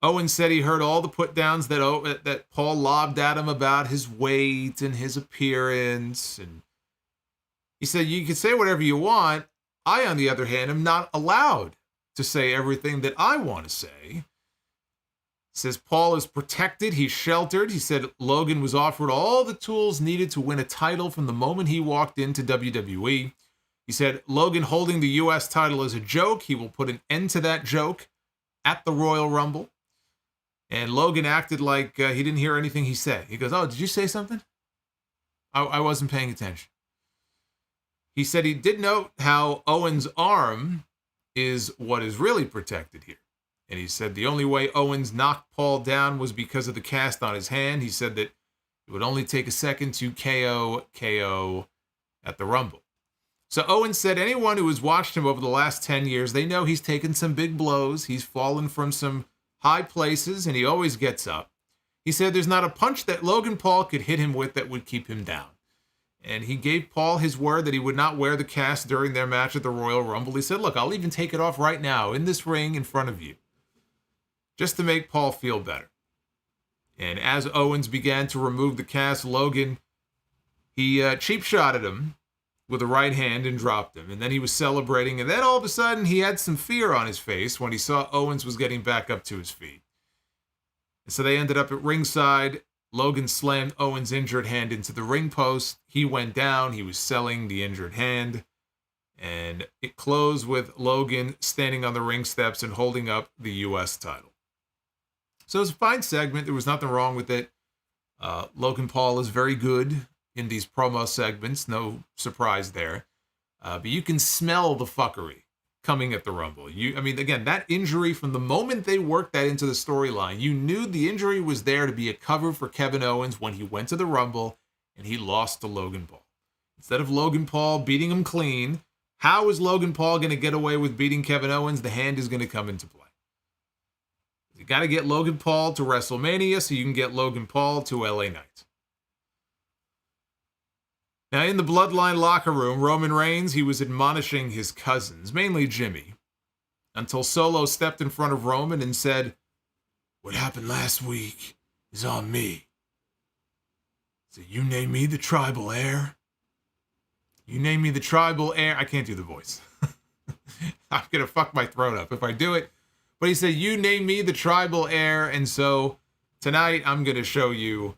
Owens said he heard all the put-downs that Paul lobbed at him about his weight and his appearance. And he said, you can say whatever you want. I, on the other hand, am not allowed to say everything that I want to say. He says Paul is protected. He's sheltered. He said Logan was offered all the tools needed to win a title from the moment he walked into WWE. He said Logan holding the U.S. title is a joke. He will put an end to that joke at the Royal Rumble. And Logan acted like he didn't hear anything he said. He goes, oh, did you say something? I wasn't paying attention. He said he did note how Owens' arm is what is really protected here. And he said the only way Owens knocked Paul down was because of the cast on his hand. He said that it would only take a second to KO at the Rumble. So Owens said anyone who has watched him over the last 10 years, they know he's taken some big blows. He's fallen from some high places, and he always gets up. He said there's not a punch that Logan Paul could hit him with that would keep him down. And he gave Paul his word that he would not wear the cast during their match at the Royal Rumble. He said, look, I'll even take it off right now in this ring in front of you, just to make Paul feel better. And as Owens began to remove the cast, Logan, he cheap shotted him with a right hand and dropped him. And then he was celebrating. And then all of a sudden, he had some fear on his face when he saw Owens was getting back up to his feet. And so they ended up at ringside. Logan slammed Owens' injured hand into the ring post. He went down. He was selling the injured hand. And it closed with Logan standing on the ring steps and holding up the U.S. title. So it was a fine segment. There was nothing wrong with it. Logan Paul is very good in these promo segments. No surprise there. But you can smell the fuckery coming at the Rumble. Again, that injury, from the moment they worked that into the storyline, you knew the injury was there to be a cover for Kevin Owens when he went to the Rumble and he lost to Logan Paul. Instead of Logan Paul beating him clean, how is Logan Paul going to get away with beating Kevin Owens? The hand is going to come into play. You got to get Logan Paul to WrestleMania so you can get Logan Paul to LA Knight. Now, in the Bloodline locker room, Roman Reigns, he was admonishing his cousins, mainly Jimmy, until Solo stepped in front of Roman and said, "What happened last week is on me. So you name me the tribal heir? You name me the tribal heir." I can't do the voice. I'm going to fuck my throat up if I do it. But he said, "You name me the tribal heir, and so tonight I'm going to show you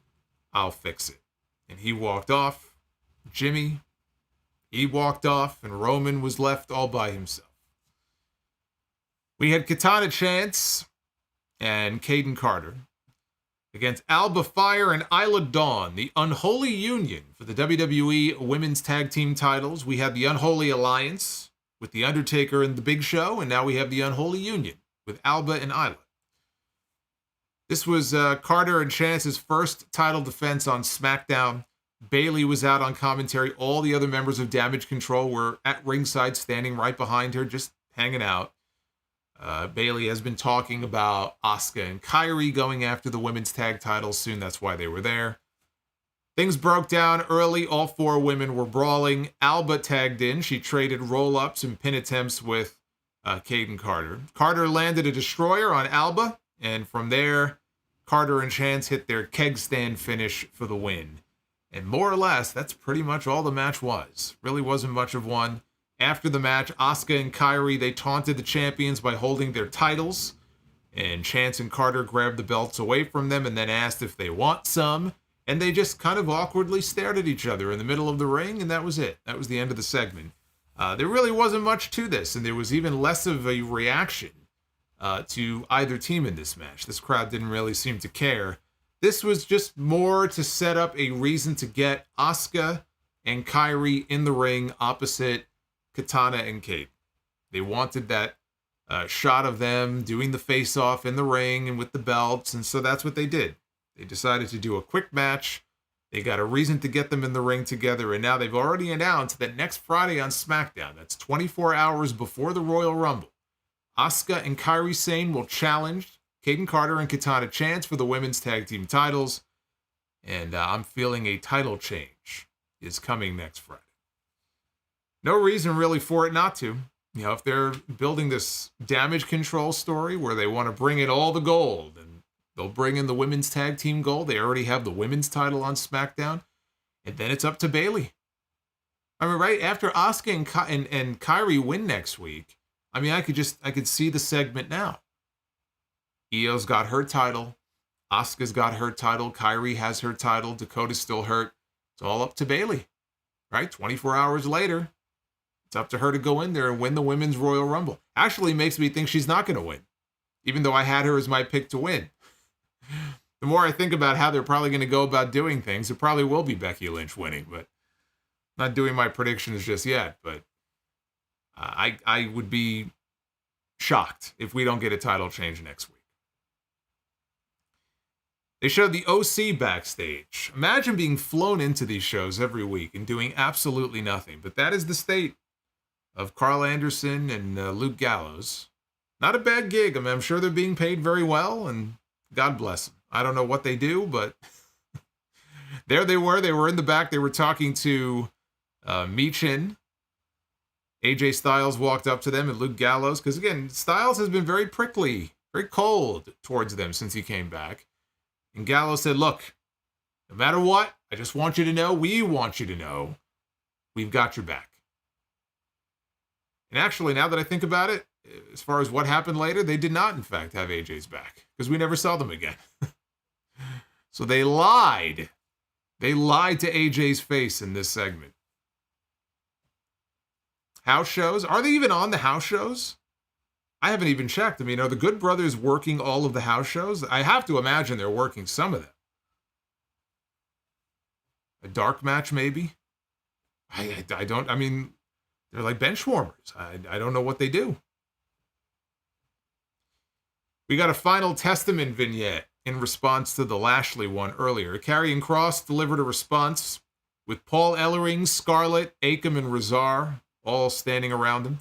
I'll fix it." And he walked off. Jimmy, he walked off, and Roman was left all by himself. We had Katana Chance and Kayden Carter against Alba, Fyre, and Isla Dawn, the unholy union for the WWE Women's Tag Team titles. We had the Unholy Alliance with the Undertaker and the Big Show, and now we have the Unholy Union with Alba and Isla. This was Carter and Chance's first title defense on SmackDown. Bayley was out on commentary. All the other members of Damage Control were at ringside, standing right behind her, just hanging out. Bayley has been talking about Asuka and Kairi going after the women's tag titles soon. That's why they were there. Things broke down early. All four women were brawling. Alba tagged in. She traded roll-ups and pin attempts with Kayden Carter. Carter landed a destroyer on Alba, and from there, Carter and Chance hit their keg stand finish for the win. And more or less, that's pretty much all the match was. Really wasn't much of one. After the match, Asuka and Kairi, they taunted the champions by holding their titles. And Chance and Carter grabbed the belts away from them and then asked if they want some. And they just kind of awkwardly stared at each other in the middle of the ring, and that was it. That was the end of the segment. There really wasn't much to this, and there was even less of a reaction to either team in this match. This crowd didn't really seem to care. This was just more to set up a reason to get Asuka and Kairi in the ring opposite Katana and Kayden. They wanted that shot of them doing the face-off in the ring and with the belts, and so that's what they did. They decided to do a quick match. They got a reason to get them in the ring together, and now they've already announced that next Friday on SmackDown, that's 24 hours before the Royal Rumble, Asuka and Kairi Sane will challenge Kayden Carter and Katana Chance for the women's tag team titles, and I'm feeling a title change is coming next Friday. No reason really for it not to. You know, if they're building this Damage Control story where they want to bring in all the gold, and they'll bring in the women's tag team gold. They already have the women's title on SmackDown, and then it's up to Bayley. I mean, right after Asuka and Kairi win next week, I mean, I could see the segment now. Io's got her title. Asuka's got her title. Kairi has her title. Dakota's still hurt. It's all up to Bayley, right? 24 hours later, it's up to her to go in there and win the Women's Royal Rumble. Actually makes me think she's not going to win, even though I had her as my pick to win. The more I think about how they're probably going to go about doing things, it probably will be Becky Lynch winning, but not doing my predictions just yet. But I would be shocked if we don't get a title change next week. They showed the OC backstage. Imagine being flown into these shows every week and doing absolutely nothing. But that is the state of Carl Anderson and Luke Gallows. Not a bad gig. I mean, I'm sure they're being paid very well, and God bless them. I don't know what they do, but there they were. They were in the back. They were talking to Michin. AJ Styles walked up to them, and Luke Gallows, because again, Styles has been very prickly, very cold towards them since he came back. And Gallows said, look, no matter what, I just want you to know, we want you to know, we've got your back. And actually, now that I think about it, as far as what happened later, they did not, in fact, have AJ's back because we never saw them again. So they lied. They lied to AJ's face in this segment. House shows? Are they even on the house shows? I haven't even checked. I mean, are the Good Brothers working all of the house shows? I have to imagine they're working some of them. A dark match, maybe? I don't, I mean, they're like bench warmers. I don't know what they do. We got a Final Testament vignette in response to the Lashley one earlier. Karrion Kross delivered a response with Paul Ellering, Scarlett, Akam, and Razar all standing around him.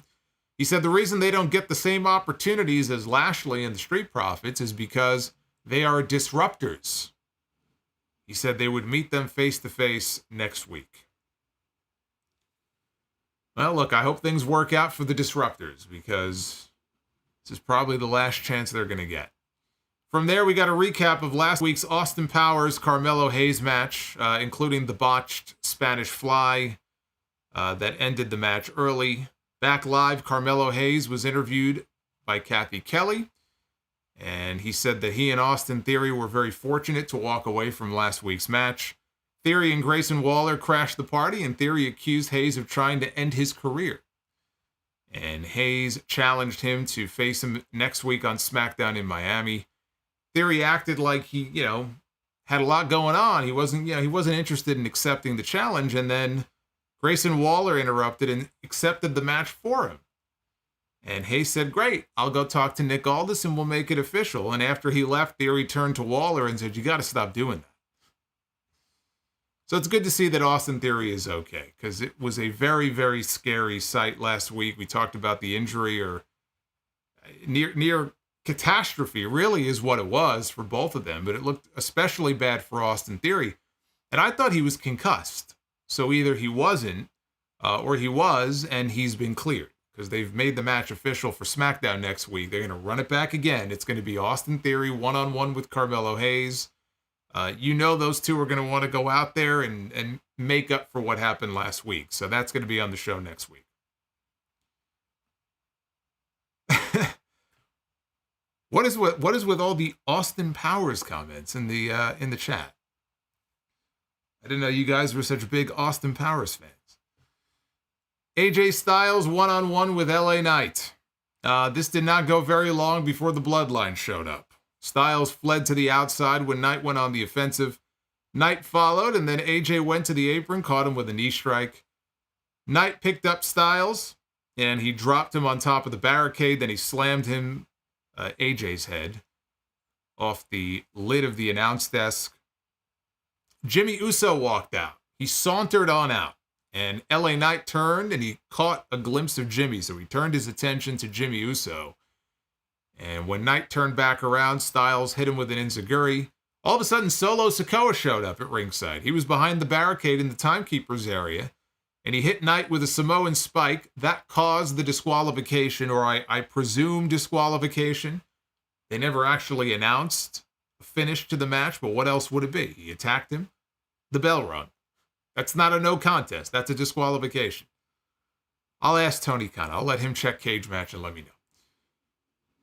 He said the reason they don't get the same opportunities as Lashley and the Street Profits is because they are disruptors. He said they would meet them face-to-face next week. Well, look, I hope things work out for the disruptors because this is probably the last chance they're going to get. From there, we got a recap of last week's Austin Powers-Carmelo Hayes match, including the botched Spanish Fly that ended the match early. Back live, Carmelo Hayes was interviewed by Kathy Kelly, and he said that he and Austin Theory were very fortunate to walk away from last week's match. Theory and Grayson Waller crashed the party, and Theory accused Hayes of trying to end his career. And Hayes challenged him to face him next week on SmackDown in Miami. Theory acted like he, had a lot going on. He wasn't interested in accepting the challenge, and then Grayson Waller interrupted and accepted the match for him. And Hayes said, great, I'll go talk to Nick Aldis and we'll make it official. And after he left, Theory turned to Waller and said, you got to stop doing that. So it's good to see that Austin Theory is okay, because it was a very, very scary sight last week. We talked about the injury, or near catastrophe really is what it was for both of them, but it looked especially bad for Austin Theory. And I thought he was concussed. So either he wasn't, or he was, and he's been cleared, because they've made the match official for SmackDown next week. They're going to run it back again. It's going to be Austin Theory one-on-one with Carmelo Hayes. Those two are going to want to go out there and make up for what happened last week. So that's going to be on the show next week. What is with all the Austin Powers comments in the chat? I didn't know you guys were such big Austin Powers fans. AJ Styles one-on-one with LA Knight. This did not go very long before the Bloodline showed up. Styles fled to the outside when Knight went on the offensive. Knight followed, and then AJ went to the apron, caught him with a knee strike. Knight picked up Styles, and he dropped him on top of the barricade. Then he slammed him, AJ's head, off the lid of the announce desk. Jimmy Uso walked out. He sauntered on out, and LA Knight turned, and he caught a glimpse of Jimmy, so he turned his attention to Jimmy Uso. And when Knight turned back around, Styles hit him with an enziguri. All of a sudden, Solo Sikoa showed up at ringside. He was behind the barricade in the timekeeper's area, and he hit Knight with a Samoan spike. That caused the disqualification, or I presume disqualification. They never actually announced a finish to the match, but what else would it be? He attacked him. The bell rung. That's not a no contest. That's a disqualification. I'll ask Tony Khan. I'll let him check Cage Match and let me know.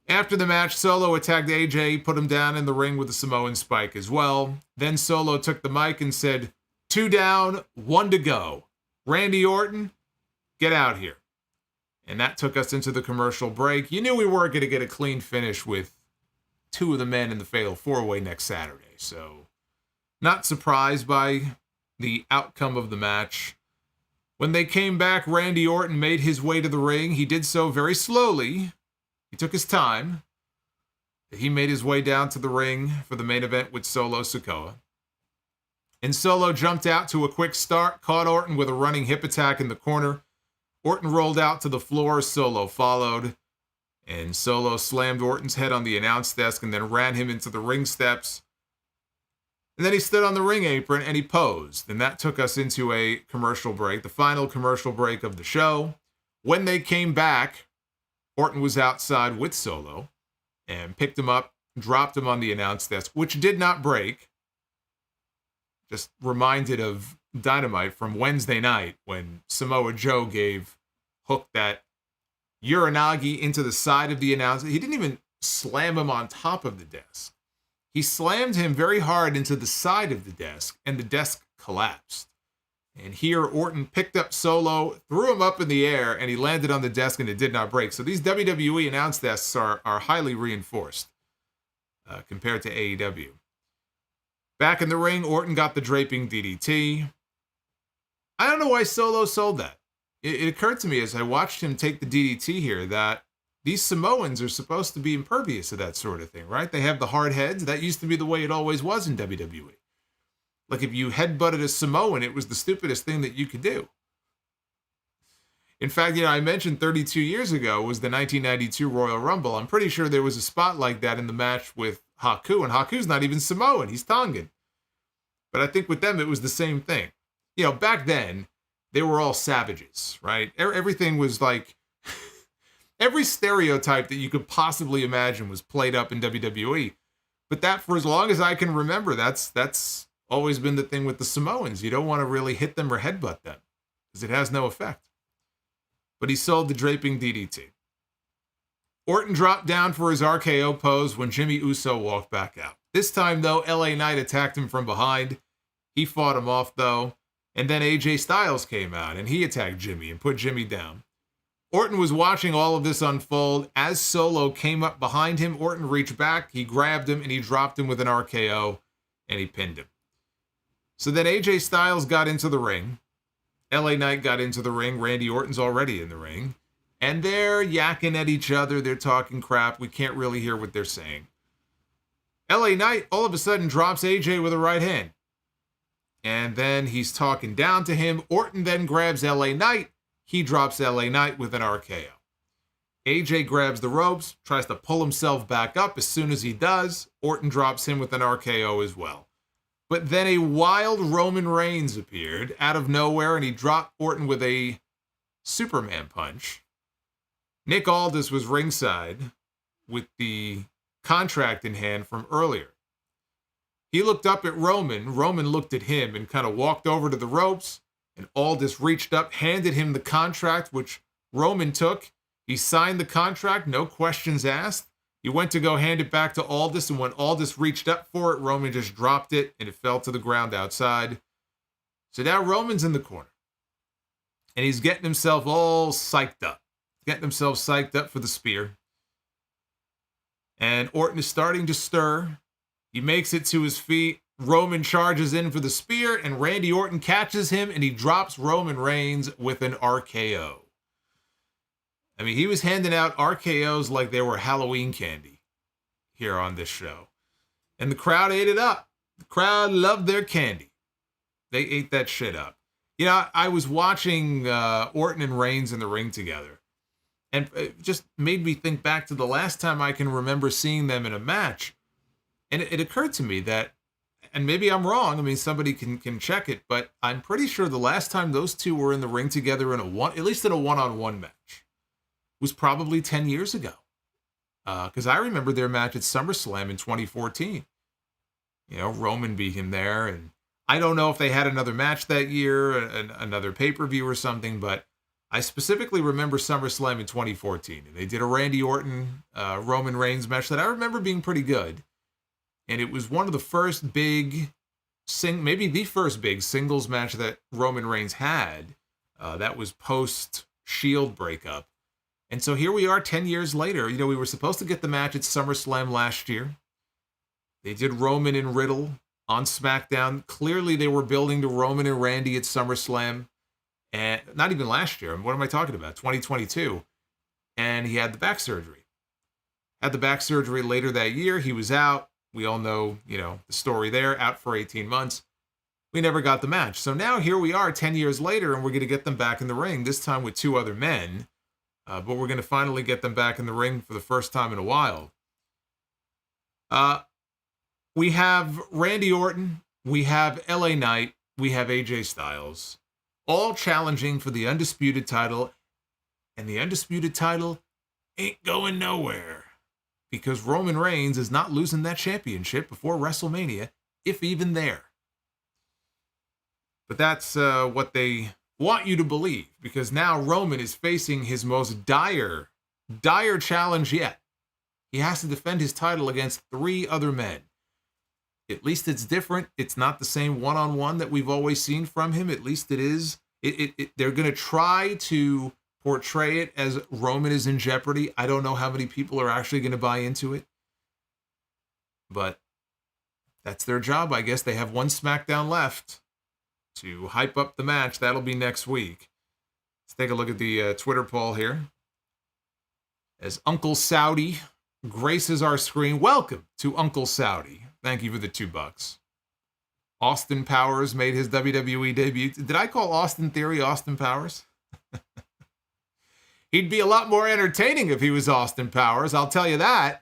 After the match, Solo attacked AJ, put him down in the ring with a Samoan spike as well. Then Solo took the mic and said, 2 down, 1 to go. Randy Orton, get out here. And that took us into the commercial break. You knew we weren't going to get a clean finish with 2 of the men in the Fatal 4-Way next Saturday. So, not surprised by the outcome of the match. When they came back, Randy Orton made his way to the ring. He did so very slowly. He took his time. He made his way down to the ring for the main event with Solo Sikoa. And Solo jumped out to a quick start, caught Orton with a running hip attack in the corner. Orton rolled out to the floor, Solo followed. And Solo slammed Orton's head on the announce desk and then ran him into the ring steps. And then he stood on the ring apron and he posed. And that took us into a commercial break, the final commercial break of the show. When they came back, Orton was outside with Solo and picked him up dropped him on the announce desk, which did not break. Just reminded of Dynamite from Wednesday night when Samoa Joe gave Hook that Uranagi into the side of the announcer. He didn't even slam him on top of the desk. He slammed him very hard into the side of the desk, and the desk collapsed. And here, Orton picked up Solo, threw him up in the air, and he landed on the desk, and it did not break. So these WWE announce desks are highly reinforced compared to AEW. Back in the ring, Orton got the draping DDT. I don't know why Solo sold that. It occurred to me as I watched him take the DDT here that these Samoans are supposed to be impervious to that sort of thing, right? They have the hard heads. That used to be the way it always was in WWE. Like if you headbutted a Samoan, it was the stupidest thing that you could do. In fact, I mentioned 32 years ago was the 1992 Royal Rumble. I'm pretty sure there was a spot like that in the match with Haku, and Haku's not even Samoan. He's Tongan. But I think with them, it was the same thing. Back then, they were all savages, right? Everything was like, every stereotype that you could possibly imagine was played up in WWE. But that, for as long as I can remember, that's always been the thing with the Samoans. You don't want to really hit them or headbutt them because it has no effect. But he sold the draping DDT. Orton dropped down for his RKO pose when Jimmy Uso walked back out. This time, though, LA Knight attacked him from behind. He fought him off, though. And then AJ Styles came out, and he attacked Jimmy and put Jimmy down. Orton was watching all of this unfold. As Solo came up behind him, Orton reached back, he grabbed him, and he dropped him with an RKO, and he pinned him. So then AJ Styles got into the ring. LA Knight got into the ring. Randy Orton's already in the ring. And they're yakking at each other. They're talking crap. We can't really hear what they're saying. LA Knight all of a sudden drops AJ with a right hand. And then he's talking down to him. Orton then grabs LA Knight. He drops LA Knight with an RKO. AJ grabs the ropes, tries to pull himself back up. As soon as he does, Orton drops him with an RKO as well. But then a wild Roman Reigns appeared out of nowhere, and he dropped Orton with a Superman punch. Nick Aldis was ringside with the contract in hand from earlier. He looked up at Roman. Roman looked at him and kind of walked over to the ropes. And Aldis reached up, handed him the contract, which Roman took. He signed the contract, no questions asked. He went to go hand it back to Aldis, and when Aldis reached up for it, Roman just dropped it, and it fell to the ground outside. So now Roman's in the corner. And he's getting himself all psyched up. Getting himself psyched up for the spear. And Orton is starting to stir. He makes it to his feet. Roman charges in for the spear, and Randy Orton catches him, and he drops Roman Reigns with an RKO. I mean, he was handing out RKOs like they were Halloween candy here on this show. And the crowd ate it up. The crowd loved their candy. They ate that shit up. I was watching Orton and Reigns in the ring together, and it just made me think back to the last time I can remember seeing them in a match. And it occurred to me that, and maybe I'm wrong, I mean, somebody can check it, but I'm pretty sure the last time those two were in the ring together at least in a one-on-one match, was probably 10 years ago. Because I remember their match at SummerSlam in 2014. Roman beat him there, and I don't know if they had another match that year, another pay-per-view or something, but I specifically remember SummerSlam in 2014. And they did a Randy Orton, Roman Reigns match that I remember being pretty good. And it was one of the first big, maybe the first big singles match that Roman Reigns had. That was post-Shield breakup. And so here we are 10 years later. We were supposed to get the match at SummerSlam last year. They did Roman and Riddle on SmackDown. Clearly they were building to Roman and Randy at SummerSlam. And not even last year. What am I talking about? 2022. And he had the back surgery. Had the back surgery later that year. He was out. We all know, the story there, out for 18 months. We never got the match. So now here we are 10 years later, and we're going to get them back in the ring, this time with two other men. But we're going to finally get them back in the ring for the first time in a while. We have Randy Orton, we have LA Knight, we have AJ Styles, all challenging for the Undisputed title. And the Undisputed title ain't going nowhere. because Roman Reigns is not losing that championship before WrestleMania, if even there. But that's what they want you to believe, because now Roman is facing his most dire challenge yet. He has to defend his title against 3 other men. At least it's different. It's not the same one-on-one that we've always seen from him. At least it is. They're going to try to portray it as Roman is in jeopardy. I don't know how many people are actually going to buy into it. But that's their job, I guess. They have one SmackDown left to hype up the match. That'll be next week. Let's take a look at the Twitter poll here. As Uncle Saudi graces our screen. Welcome to Uncle Saudi. Thank you for the $2. Austin Powers made his WWE debut. Did I call Austin Theory Austin Powers? He'd be a lot more entertaining if he was Austin Powers, I'll tell you that.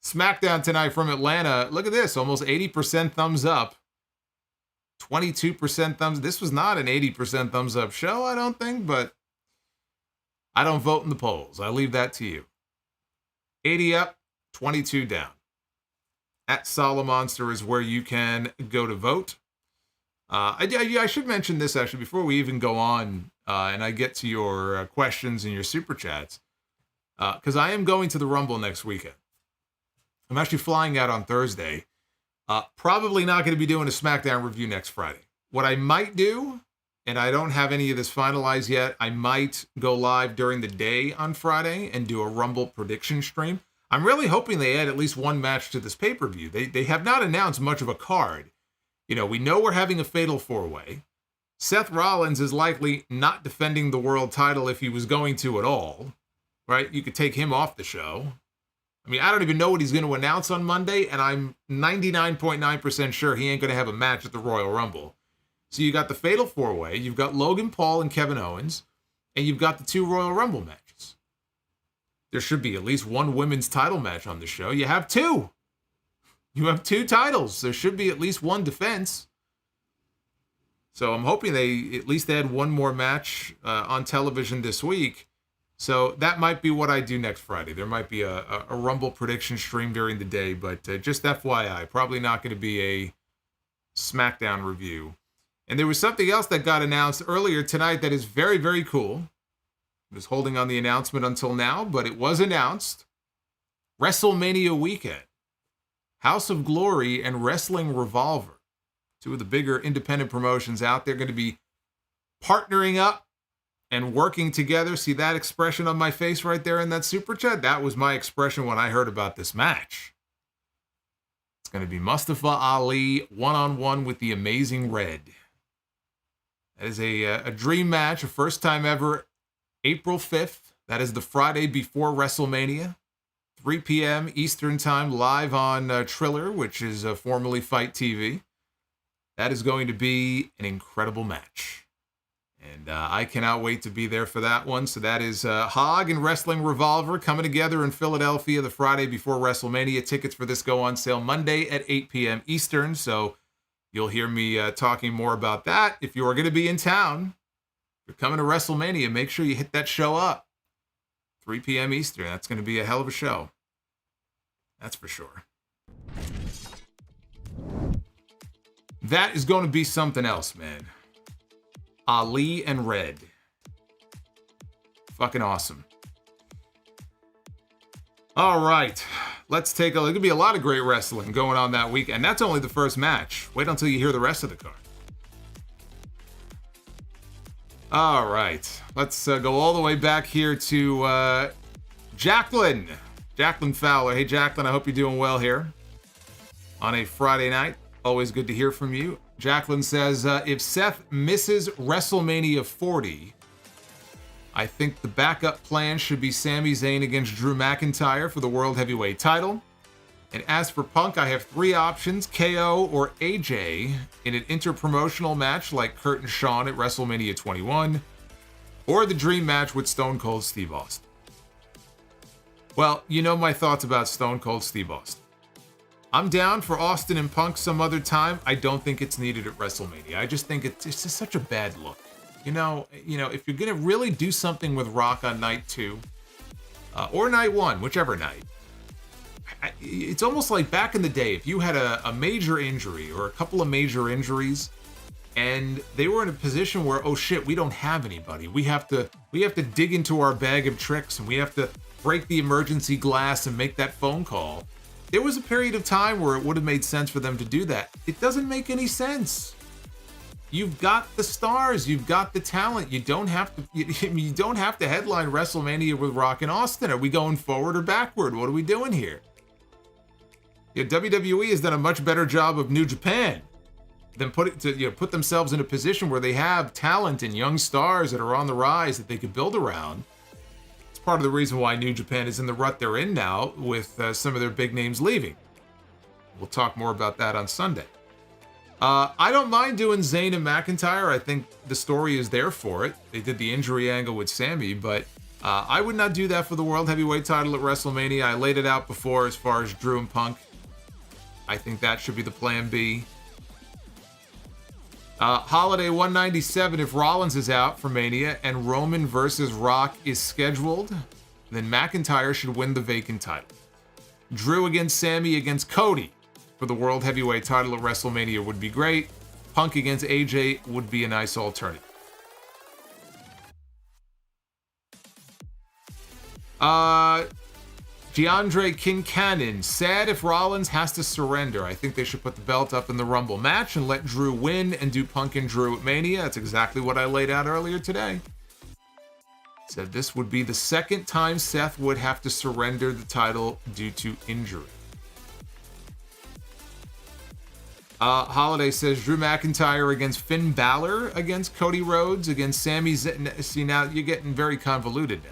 SmackDown tonight from Atlanta. Look at this, almost 80% thumbs up. 22% thumbs. This was not an 80% thumbs up show, I don't think, but I don't vote in the polls. I leave that to you. 80 up, 22 down. At Solomonster is where you can go to vote. I should mention this actually before we even go on and I get to your questions and your super chats, because I am going to the Rumble next weekend. I'm actually flying out on Thursday. Probably not going to be doing a SmackDown review next Friday. What I might do, and I don't have any of this finalized yet, I might go live during the day on Friday and do a Rumble prediction stream. I'm really hoping they add at least one match to this pay-per-view. They have not announced much of a card. You know, we know we're having a fatal 4-way. Seth Rollins is likely not defending the world title if he was going to at all, right? You could take him off the show. I mean, I don't even know what he's going to announce on Monday, and I'm 99.9% sure he ain't going to have a match at the Royal Rumble. So you got the fatal 4-way, you've got Logan Paul and Kevin Owens, and you've got the 2 Royal Rumble matches. There should be at least one women's title match on the show. You have 2. You have 2 titles. There should be at least one defense. So I'm hoping they at least add one more match on television this week. So that might be what I do next Friday. There might be a Rumble prediction stream during the day, but just FYI, probably not going to be a SmackDown review. And there was something else that got announced earlier tonight that is very, very cool. I was holding on the announcement until now, but it was announced. WrestleMania weekend. House of Glory and Wrestling Revolver, 2 of the bigger independent promotions out there, going to be partnering up and working together. See that expression on my face right there in that super chat? That was my expression when I heard about this match. It's going to be Mustafa Ali one-on-one with the Amazing Red. That is a dream match, a first time ever. April 5th. That is the Friday before WrestleMania. 3 p.m. Eastern Time, live on Triller, which is formerly Fight TV. That is going to be an incredible match. And I cannot wait to be there for that one. So that is Hog and Wrestling Revolver coming together in Philadelphia the Friday before WrestleMania. Tickets for this go on sale Monday at 8 p.m. Eastern. So you'll hear me talking more about that. If you are going to be in town, if you're coming to WrestleMania, make sure you hit that show up. 3 p.m. Eastern. That's going to be a hell of a show. That's for sure. That is going to be something else, man. Ali and Red. Fucking awesome. All right. Let's take a look. There's going to be a lot of great wrestling going on that week. And that's only the first match. Wait until you hear the rest of the card. All right. Let's go all the way back here to Jacqueline. Jacqueline Fowler. Hey, Jacqueline, I hope you're doing well here on a Friday night. Always good to hear from you. Jacqueline says, if Seth misses WrestleMania 40, I think the backup plan should be Sami Zayn against Drew McIntyre for the World Heavyweight title. And as for Punk, I have 3 options, KO or AJ, in an interpromotional match like Kurt and Shawn at WrestleMania 21, or the dream match with Stone Cold Steve Austin. Well, you know my thoughts about Stone Cold Steve Austin. I'm down for Austin and Punk some other time. I don't think it's needed at WrestleMania. I just think it's just such a bad look. You know, if you're going to really do something with Rock on night 2, or night one, whichever night. It's almost like back in the day, if you had a major injury or a couple of major injuries, and they were in a position where, oh shit, we don't have anybody. We have to dig into our bag of tricks, and we have to break the emergency glass and make that phone call. There was a period of time where it would have made sense for them to do that. It doesn't make any sense. You've got the stars, you've got the talent. You don't have to headline WrestleMania with Rock and Austin. Are we going forward or backward? What are we doing here? Yeah, WWE has done a much better job of New Japan than put themselves in a position where they have talent and young stars that are on the rise that they could build around. It's part of the reason why New Japan is in the rut they're in now, with some of their big names leaving. We'll talk more about that on Sunday. I don't mind doing Zayn and McIntyre. I think the story is there for it. They did the injury angle with Sammy, but I would not do that for the World Heavyweight title at WrestleMania. I laid it out before as far as Drew and Punk. I think that should be the plan B. Holiday 197, if Rollins is out for Mania and Roman versus Rock is scheduled, then McIntyre should win the vacant title. Drew against Sammy against Cody for the World Heavyweight title at WrestleMania would be great. Punk against AJ would be a nice alternative. DeAndre Kincannon, sad if Rollins has to surrender. I think they should put the belt up in the Rumble match and let Drew win and do Punk and Drew at Mania. That's exactly what I laid out earlier today. Said this would be the second time Seth would have to surrender the title due to injury. Holiday says Drew McIntyre against Finn Balor against Cody Rhodes against Sami Zayn. See, now you're getting very convoluted now.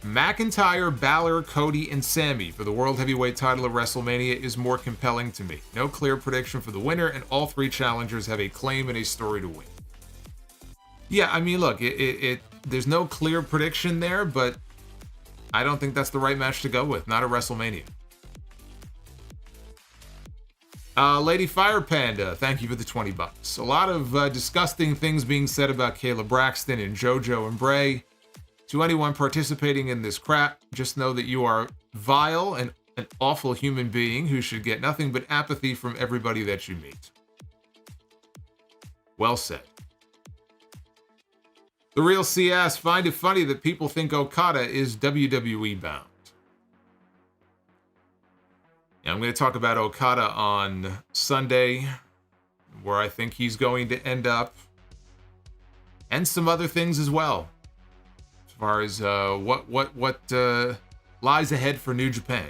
McIntyre, Balor, Cody, and Sammy for the World Heavyweight title at WrestleMania is more compelling to me. No clear prediction for the winner, and all three challengers have a claim and a story to win. Yeah, I mean, look, there's no clear prediction there, but I don't think that's the right match to go with. Not at WrestleMania. Lady Fire Panda, thank you for the $20. A lot of disgusting things being said about Kayla Braxton and JoJo and Bray. To anyone participating in this crap, just know that you are vile and an awful human being who should get nothing but apathy from everybody that you meet. Well said. The Real CS, find it funny that people think Okada is WWE bound. Yeah, I'm going to talk about Okada on Sunday, where I think he's going to end up, and some other things as well. As far as what lies ahead for New Japan.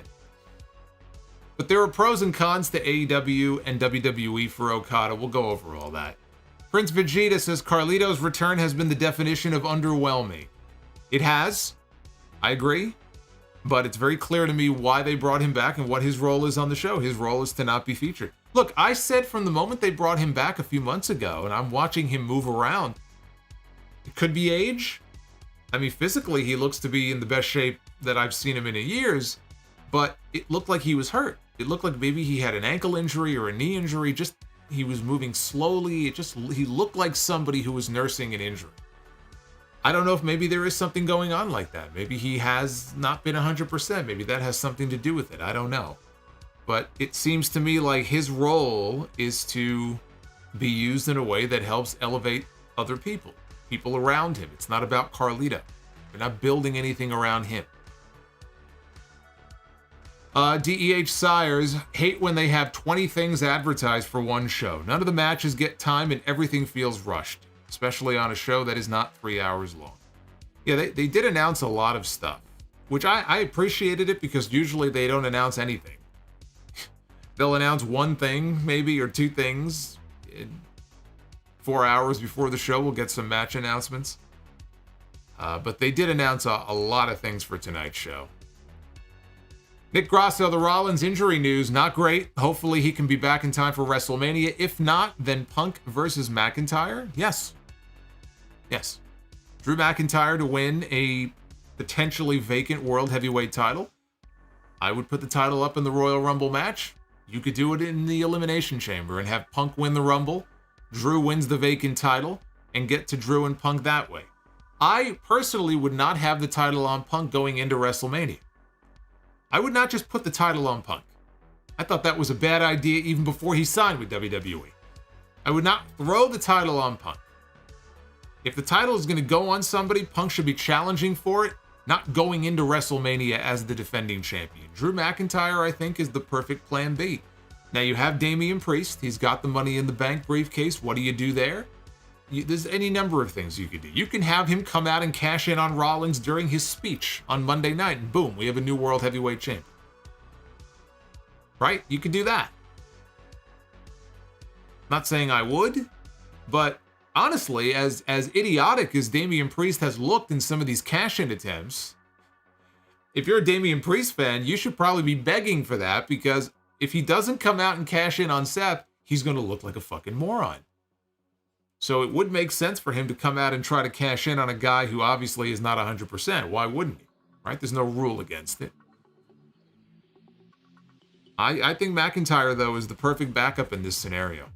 But there are pros and cons to AEW and WWE for Okada. We'll go over all that. Prince Vegeta says Carlito's return has been the definition of underwhelming. It has. I agree. But it's very clear to me why they brought him back and what his role is on the show. His role is to not be featured. Look, I said from the moment they brought him back a few months ago, and I'm watching him move around, it could be age. I mean, physically, he looks to be in the best shape that I've seen him in years, but it looked like he was hurt. It looked like maybe he had an ankle injury or a knee injury. Just, he was moving slowly. He looked like somebody who was nursing an injury. I don't know if maybe there is something going on like that. Maybe he has not been 100%. Maybe that has something to do with it. I don't know. But it seems to me like his role is to be used in a way that helps elevate other people around him. It's not about Carlito. They're not building anything around him. DEH Sires hate when they have 20 things advertised for one show. None of the matches get time and everything feels rushed, especially on a show that is not 3 hours long. Yeah, they did announce a lot of stuff, which I appreciated it because usually they don't announce anything. They'll announce one thing, maybe, or two things. 4 hours before the show, we'll get some match announcements. But they did announce a lot of things for tonight's show. Nick Grasso, the Rollins injury news, not great. Hopefully he can be back in time for WrestleMania. If not, then Punk versus McIntyre? Yes. Yes. Drew McIntyre to win a potentially vacant World Heavyweight title. I would put the title up in the Royal Rumble match. You could do it in the Elimination Chamber and have Punk win the Rumble. Drew wins the vacant title and get to Drew and Punk that way. I personally would not have the title on Punk going into WrestleMania. I would not just put the title on Punk. I thought that was a bad idea even before he signed with WWE. I would not throw the title on Punk. If the title is going to go on somebody, Punk should be challenging for it, not going into WrestleMania as the defending champion. Drew McIntyre, I think, is the perfect plan B. Now you have Damian Priest. He's got the Money in the Bank briefcase. What do you do there? There's any number of things you could do. You can have him come out and cash in on Rollins during his speech on Monday night, and boom, we have a new World Heavyweight Champion. Right? You could do that. Not saying I would, but honestly, as idiotic as Damian Priest has looked in some of these cash-in attempts, if you're a Damian Priest fan, you should probably be begging for that, because if he doesn't come out and cash in on Seth, he's going to look like a fucking moron. So it would make sense for him to come out and try to cash in on a guy who obviously is not 100%. Why wouldn't he? Right? There's no rule against it. I think McIntyre, though, is the perfect backup in this scenario.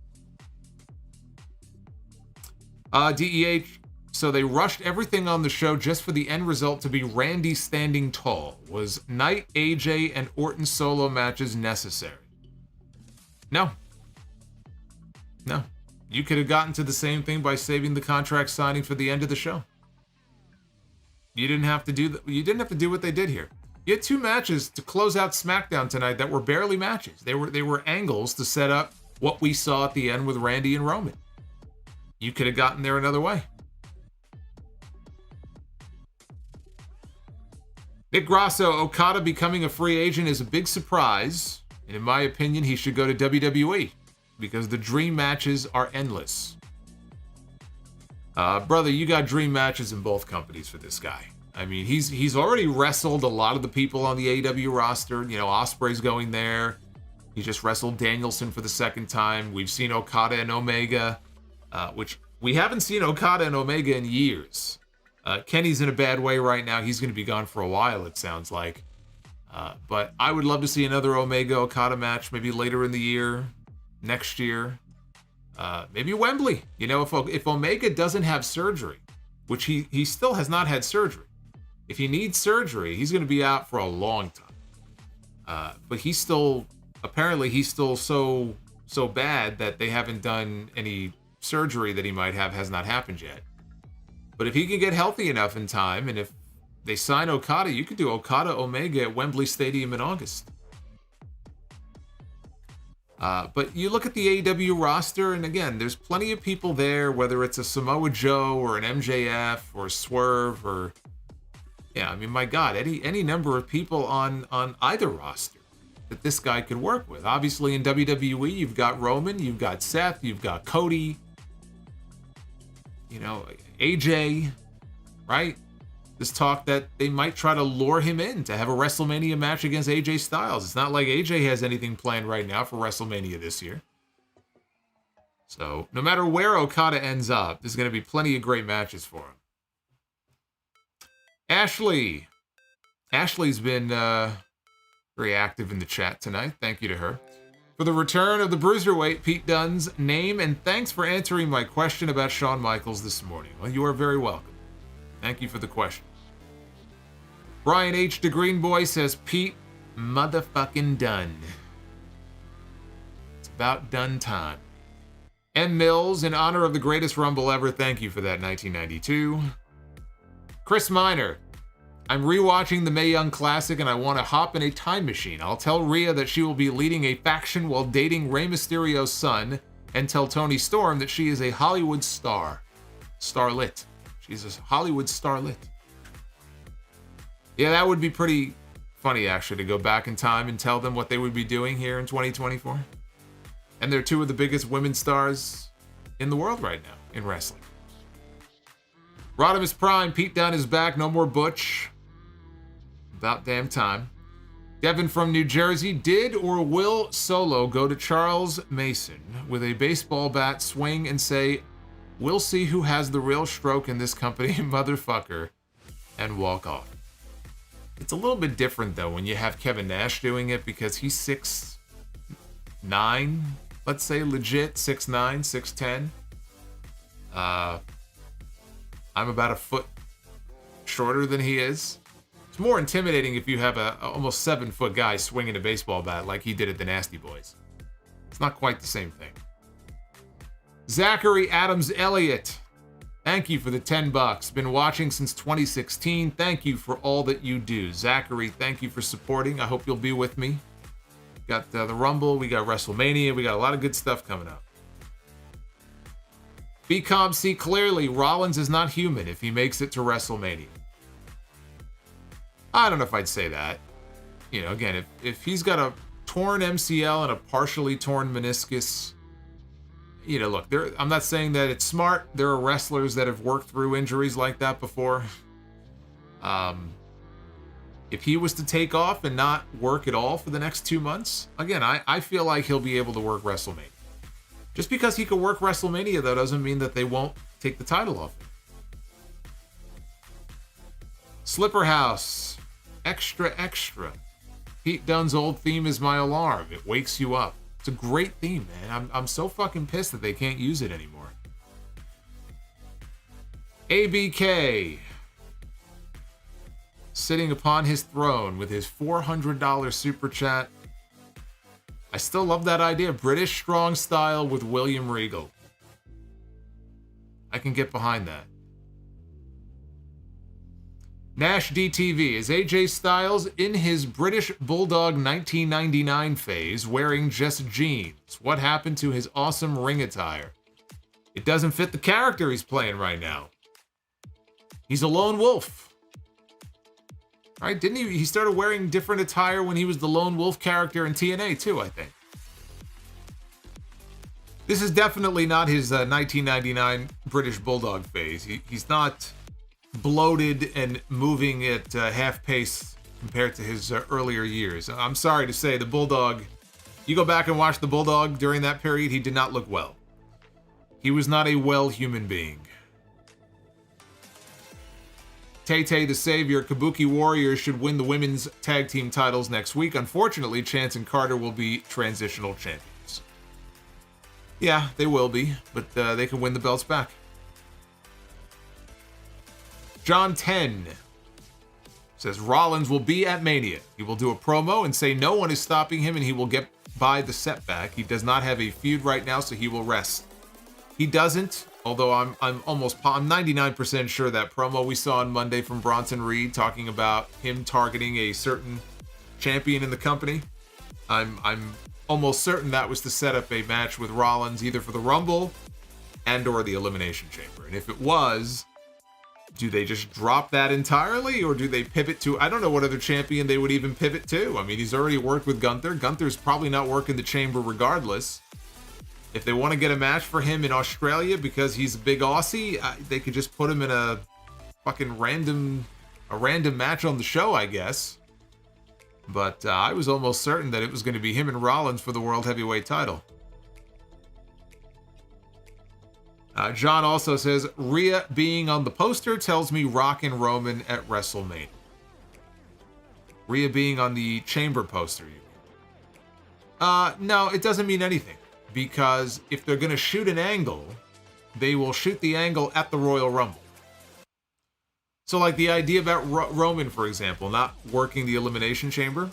DEH, so they rushed everything on the show just for the end result to be Randy standing tall. Was Knight, AJ, and Orton solo matches necessary? No. No. You could have gotten to the same thing by saving the contract signing for the end of the show. You didn't have to do you didn't have to do what they did here. You had 2 matches to close out SmackDown tonight that were barely matches. They were angles to set up what we saw at the end with Randy and Roman. You could have gotten there another way. Nick Grasso, Okada becoming a free agent is a big surprise. And in my opinion, he should go to WWE because the dream matches are endless. Brother, you got dream matches in both companies for this guy. I mean, he's already wrestled a lot of the people on the AEW roster. You know, Ospreay's going there. He just wrestled Danielson for the second time. We've seen Okada and Omega, which we haven't seen Okada and Omega in years. Kenny's in a bad way right now. He's going to be gone for a while, it sounds like. But I would love to see another Omega-Okada match, maybe later in the year, next year. Maybe Wembley. You know, if Omega doesn't have surgery, which he still has not had surgery. If he needs surgery, he's going to be out for a long time. But he's still so bad that they haven't done any surgery that he might have has not happened yet. But if he can get healthy enough in time, and if they sign Okada, you could do Okada Omega at Wembley Stadium in August. But you look at the AEW roster, and again, there's plenty of people there, whether it's a Samoa Joe or an MJF or Swerve or... Yeah, I mean, my God, any number of people on either roster that this guy could work with. Obviously, in WWE, you've got Roman, you've got Seth, you've got Cody, you know, AJ, right? This talk that they might try to lure him in to have a WrestleMania match against AJ Styles. It's not like AJ has anything planned right now for WrestleMania this year. So, no matter where Okada ends up, there's going to be plenty of great matches for him. Ashley. Ashley's been very active in the chat tonight. Thank you to her. For the return of the Bruiserweight, Pete Dunne's name, and thanks for answering my question about Shawn Michaels this morning. Well, you are very welcome. Thank you for the question. Brian H. de Greenboy says, Pete motherfucking Dunne. It's about done time. M. Mills, in honor of the greatest Rumble ever, thank you for that, 1992. Chris Miner, I'm rewatching the Mae Young Classic and I want to hop in a time machine. I'll tell Rhea that she will be leading a faction while dating Rey Mysterio's son, and tell Toni Storm that she is a Hollywood star. Starlet. She's a Hollywood starlet. Yeah, that would be pretty funny, actually, to go back in time and tell them what they would be doing here in 2024. And they're 2 of the biggest women stars in the world right now in wrestling. Rodimus Prime, Pete Dunne is back. No more Butch. About damn time. Devin from New Jersey, did or will Solo go to Charles Mason with a baseball bat, swing, and say, we'll see who has the real stroke in this company, motherfucker, and walk off? It's a little bit different, though, when you have Kevin Nash doing it, because he's 6'9", let's say, legit, 6'9", 6'10". I'm about a foot shorter than he is. It's more intimidating if you have a almost 7-foot guy swinging a baseball bat like he did at the Nasty Boys. It's not quite the same thing. Zachary Adams Elliott, thank you for the $10. Been watching since 2016. Thank you for all that you do. Zachary, thank you for supporting. I hope you'll be with me. Got the Rumble, we got WrestleMania, we got a lot of good stuff coming up. BCOM, see clearly, Rollins is not human if he makes it to WrestleMania. I don't know if I'd say that. You know, again, if he's got a torn MCL and a partially torn meniscus, you know, look, I'm not saying that it's smart. There are wrestlers that have worked through injuries like that before. If he was to take off and not work at all for the next 2 months, again, I feel like he'll be able to work WrestleMania. Just because he could work WrestleMania, though, doesn't mean that they won't take the title off him. Slipper House, extra, extra. Pete Dunne's old theme is my alarm. It wakes you up. It's a great theme, man. I'm so fucking pissed that they can't use it anymore. ABK, sitting upon his throne with his $400 super chat. I still love that idea. British strong style with William Regal. I can get behind that. Nash DTV, is AJ Styles in his British Bulldog 1999 phase wearing just jeans? What happened to his awesome ring attire? It doesn't fit the character he's playing right now. He's a lone wolf. Right? Didn't he started wearing different attire when he was the lone wolf character in TNA too, I think. This is definitely not his 1999 British Bulldog phase. He's not bloated and moving at half pace compared to his earlier years. I'm sorry to say, the Bulldog, you go back and watch the Bulldog during that period, he did not look well. He was not a well human being. Tay-Tay the Savior, Kabuki Warriors should win the women's tag team titles next week. Unfortunately, Chance and Carter will be transitional champions. Yeah, they will be, but they can win the belts back. John 10 says Rollins will be at Mania. He will do a promo and say no one is stopping him and he will get by the setback. He does not have a feud right now, so he will rest. He doesn't, although I'm 99% sure that promo we saw on Monday from Bronson Reed talking about him targeting a certain champion in the company. I'm almost certain that was to set up a match with Rollins either for the Rumble and or the Elimination Chamber. And if it was, do they just drop that entirely, or do they pivot to, I don't know what other champion they would even pivot to. I mean, he's already worked with Gunther. Gunther's probably not working the chamber regardless. If they want to get a match for him in Australia because he's a big Aussie, they could just put him in a fucking random match on the show, I guess. But I was almost certain that it was going to be him and Rollins for the World Heavyweight title. John also says, Rhea being on the poster tells me Rock and Roman at WrestleMania. Rhea being on the chamber poster, you mean? No, it doesn't mean anything. Because if they're going to shoot an angle, they will shoot the angle at the Royal Rumble. So like the idea about Roman, for example, not working the Elimination Chamber,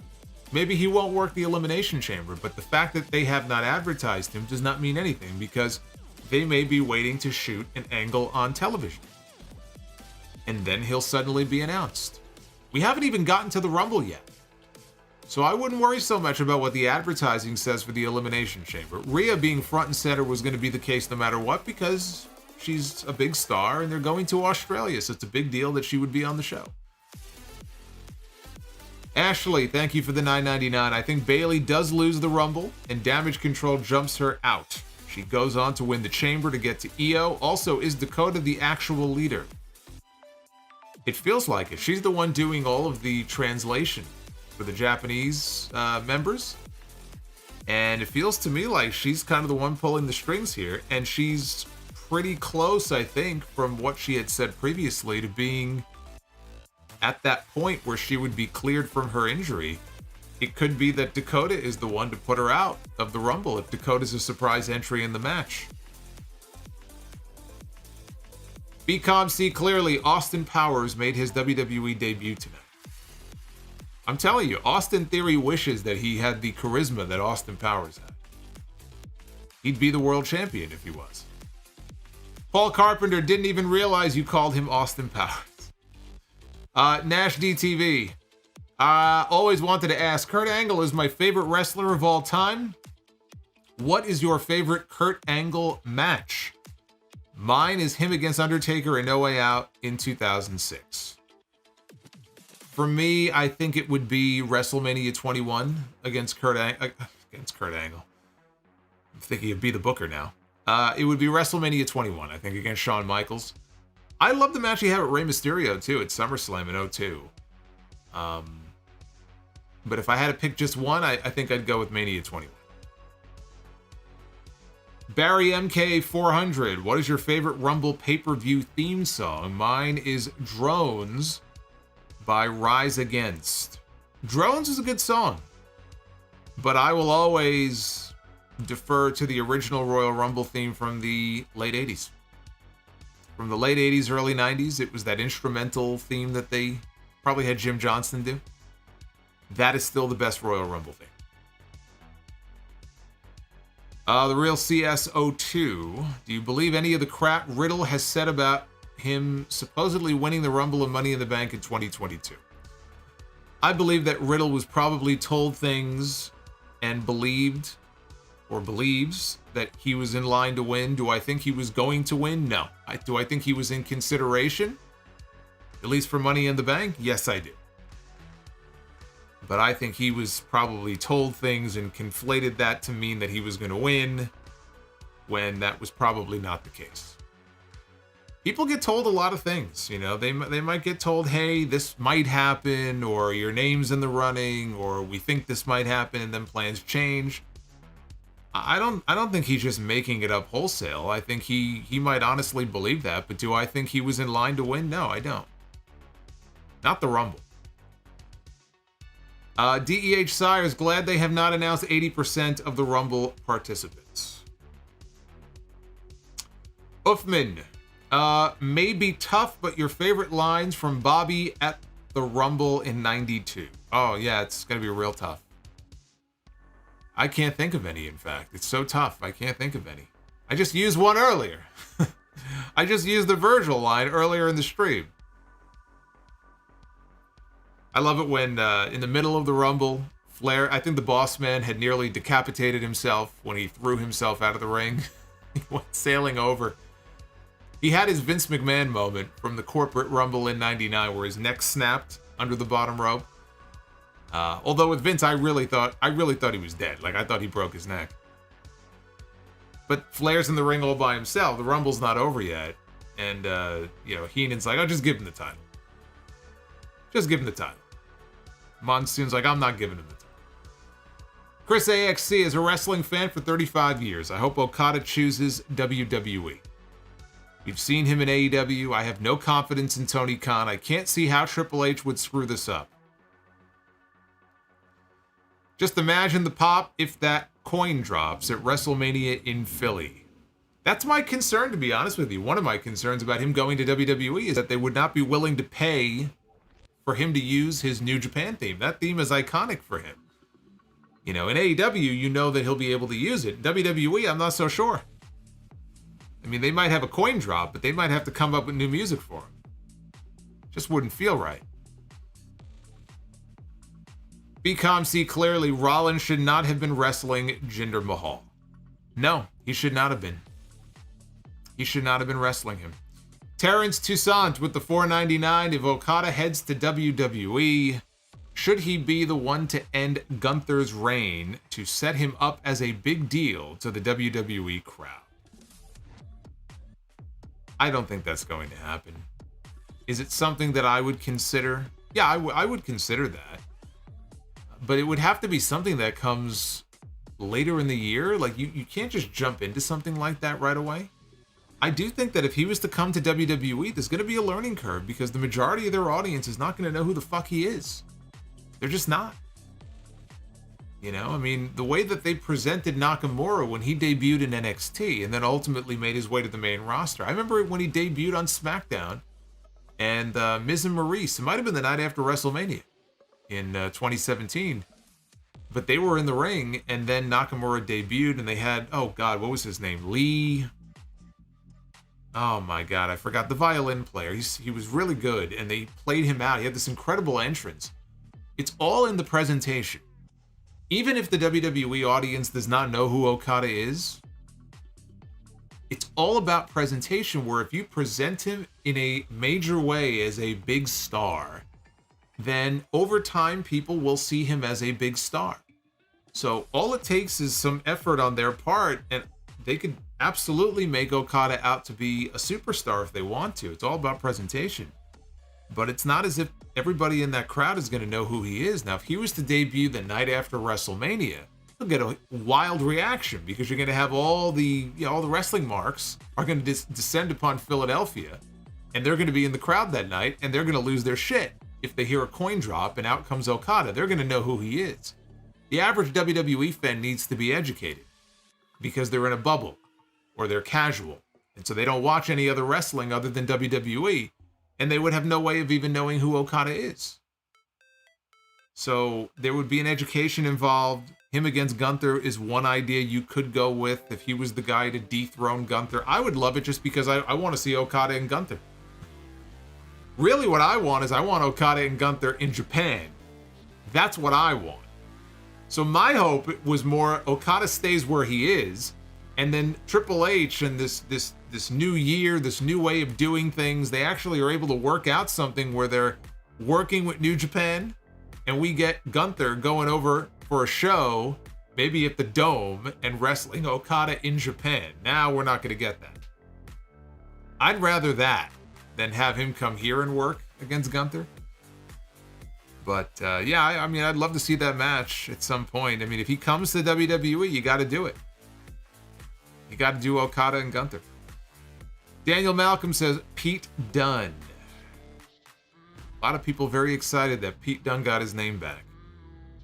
maybe he won't work the Elimination Chamber, but the fact that they have not advertised him does not mean anything because they may be waiting to shoot an angle on television. And then he'll suddenly be announced. We haven't even gotten to the Rumble yet. So I wouldn't worry so much about what the advertising says for the Elimination Chamber. Rhea being front and center was going to be the case no matter what because she's a big star and they're going to Australia, so it's a big deal that she would be on the show. Ashley, thank you for the $9.99. I think Bayley does lose the Rumble and Damage Control jumps her out. She goes on to win the chamber to get to EO. Also, is Dakota the actual leader? It feels like it. She's the one doing all of the translation for the Japanese members. And it feels to me like she's kind of the one pulling the strings here. And she's pretty close, I think, from what she had said previously to being at that point where she would be cleared from her injury. It could be that Dakota is the one to put her out of the Rumble if Dakota's a surprise entry in the match. BCOM see clearly, Austin Powers made his WWE debut tonight. I'm telling you, Austin Theory wishes that he had the charisma that Austin Powers had. He'd be the world champion if he was. Paul Carpenter didn't even realize you called him Austin Powers. Nash DTV. Always wanted to ask, Kurt Angle is my favorite wrestler of all time. What is your favorite Kurt Angle match? Mine is him against Undertaker in No Way Out in 2006. For me, I think it would be WrestleMania 21 against Kurt Angle. I'm thinking of Be the Booker now. It would be WrestleMania 21, I think, against Shawn Michaels. I love the match he had with Rey Mysterio, too, at SummerSlam in 02. But if I had to pick just one, I think I'd go with Mania 21. Barry MK400, what is your favorite Rumble pay-per-view theme song? Mine is Drones by Rise Against. Drones is a good song, but I will always defer to the original Royal Rumble theme from the late 80s. From the late 80s, early 90s, it was that instrumental theme that they probably had Jim Johnston do. That is still the best Royal Rumble theme. The real CS02. Do you believe any of the crap Riddle has said about him supposedly winning the Rumble and Money in the Bank in 2022? I believe that Riddle was probably told things and believed or believes that he was in line to win. Do I think he was going to win? No. Do I think he was in consideration? At least for Money in the Bank? Yes, I do. But I think he was probably told things and conflated that to mean that he was going to win when that was probably not the case. People get told a lot of things, you know. They might get told, hey, this might happen, or your name's in the running, or we think this might happen, and then plans change. I don't think he's just making it up wholesale. I think he might honestly believe that, but do I think he was in line to win? No, I don't. Not the Rumble. DEH Sire is glad they have not announced 80% of the Rumble participants. Uffman, may be tough, but your favorite lines from Bobby at the Rumble in 92. Oh, yeah, it's going to be real tough. I can't think of any, in fact. It's so tough, I can't think of any. I just used one earlier. I just used the Virgil line earlier in the stream. I love it when, in the middle of the Rumble, Flair, I think the Boss Man had nearly decapitated himself when he threw himself out of the ring. He went sailing over. He had his Vince McMahon moment from the corporate Rumble in 99 where his neck snapped under the bottom rope. Although with Vince, I really thought he was dead. Like, I thought he broke his neck. But Flair's in the ring all by himself. The Rumble's not over yet. And, Heenan's like, oh, just give him the title. Just give him the title. Monsoon's like, I'm not giving him the title. Chris AXC is a wrestling fan for 35 years. I hope Okada chooses WWE. We've seen him in AEW. I have no confidence in Tony Khan. I can't see how Triple H would screw this up. Just imagine the pop if that coin drops at WrestleMania in Philly. That's my concern, to be honest with you. One of my concerns about him going to WWE is that they would not be willing to pay for him to use his New Japan theme. That theme is iconic for him. You know, in AEW, you know that he'll be able to use it. In WWE, I'm not so sure. I mean, they might have a coin drop, but they might have to come up with new music for him. Just wouldn't feel right. BCOM see clearly, Rollins should not have been wrestling Jinder Mahal. No, he should not have been. He should not have been wrestling him. Terrence Toussaint with the $4.99. If Okada heads to WWE, should he be the one to end Gunther's reign to set him up as a big deal to the WWE crowd? I don't think that's going to happen. Is it something that I would consider? Yeah, I would consider that. But it would have to be something that comes later in the year. Like, you can't just jump into something like that right away. I do think that if he was to come to WWE, there's going to be a learning curve because the majority of their audience is not going to know who the fuck he is. They're just not. You know, I mean, the way that they presented Nakamura when he debuted in NXT and then ultimately made his way to the main roster. I remember when he debuted on SmackDown and Miz and Maurice, it might have been the night after WrestleMania in 2017. But they were in the ring, and then Nakamura debuted, and they had, oh God, what was his name? Lee. Oh my God, I forgot. The violin player. He was really good, and they played him out. He had this incredible entrance. It's all in the presentation. Even if the WWE audience does not know who Okada is, it's all about presentation, where if you present him in a major way as a big star, then over time people will see him as a big star. So all it takes is some effort on their part, and they could absolutely make Okada out to be a superstar if they want to. It's all about presentation. But it's not as if everybody in that crowd is going to know who he is. Now, if he was to debut the night after WrestleMania, you'll get a wild reaction, because you're going to have all the wrestling marks are going to descend upon Philadelphia, and they're going to be in the crowd that night, and they're going to lose their shit if they hear a coin drop and out comes Okada. They're going to know who he is. The average WWE fan needs to be educated, because they're in a bubble or they're casual, and so they don't watch any other wrestling other than WWE, and they would have no way of even knowing who Okada is. So there would be an education involved. Him against Gunther is one idea you could go with if he was the guy to dethrone Gunther. I would love it, just because I want to see Okada and Gunther. Really what I want is I want Okada and Gunther in Japan. That's what I want. So my hope was more Okada stays where he is, and then Triple H and this new year, this new way of doing things, they actually are able to work out something where they're working with New Japan, and we get Gunther going over for a show, maybe at the Dome, and wrestling Okada in Japan. Now we're not going to get that. I'd rather that than have him come here and work against Gunther. But yeah, I mean, I'd love to see that match at some point. I mean, if he comes to WWE, you got to do it. You got to do Okada and Gunther. Daniel Malcolm says Pete Dunne. A lot of people very excited that Pete Dunne got his name back.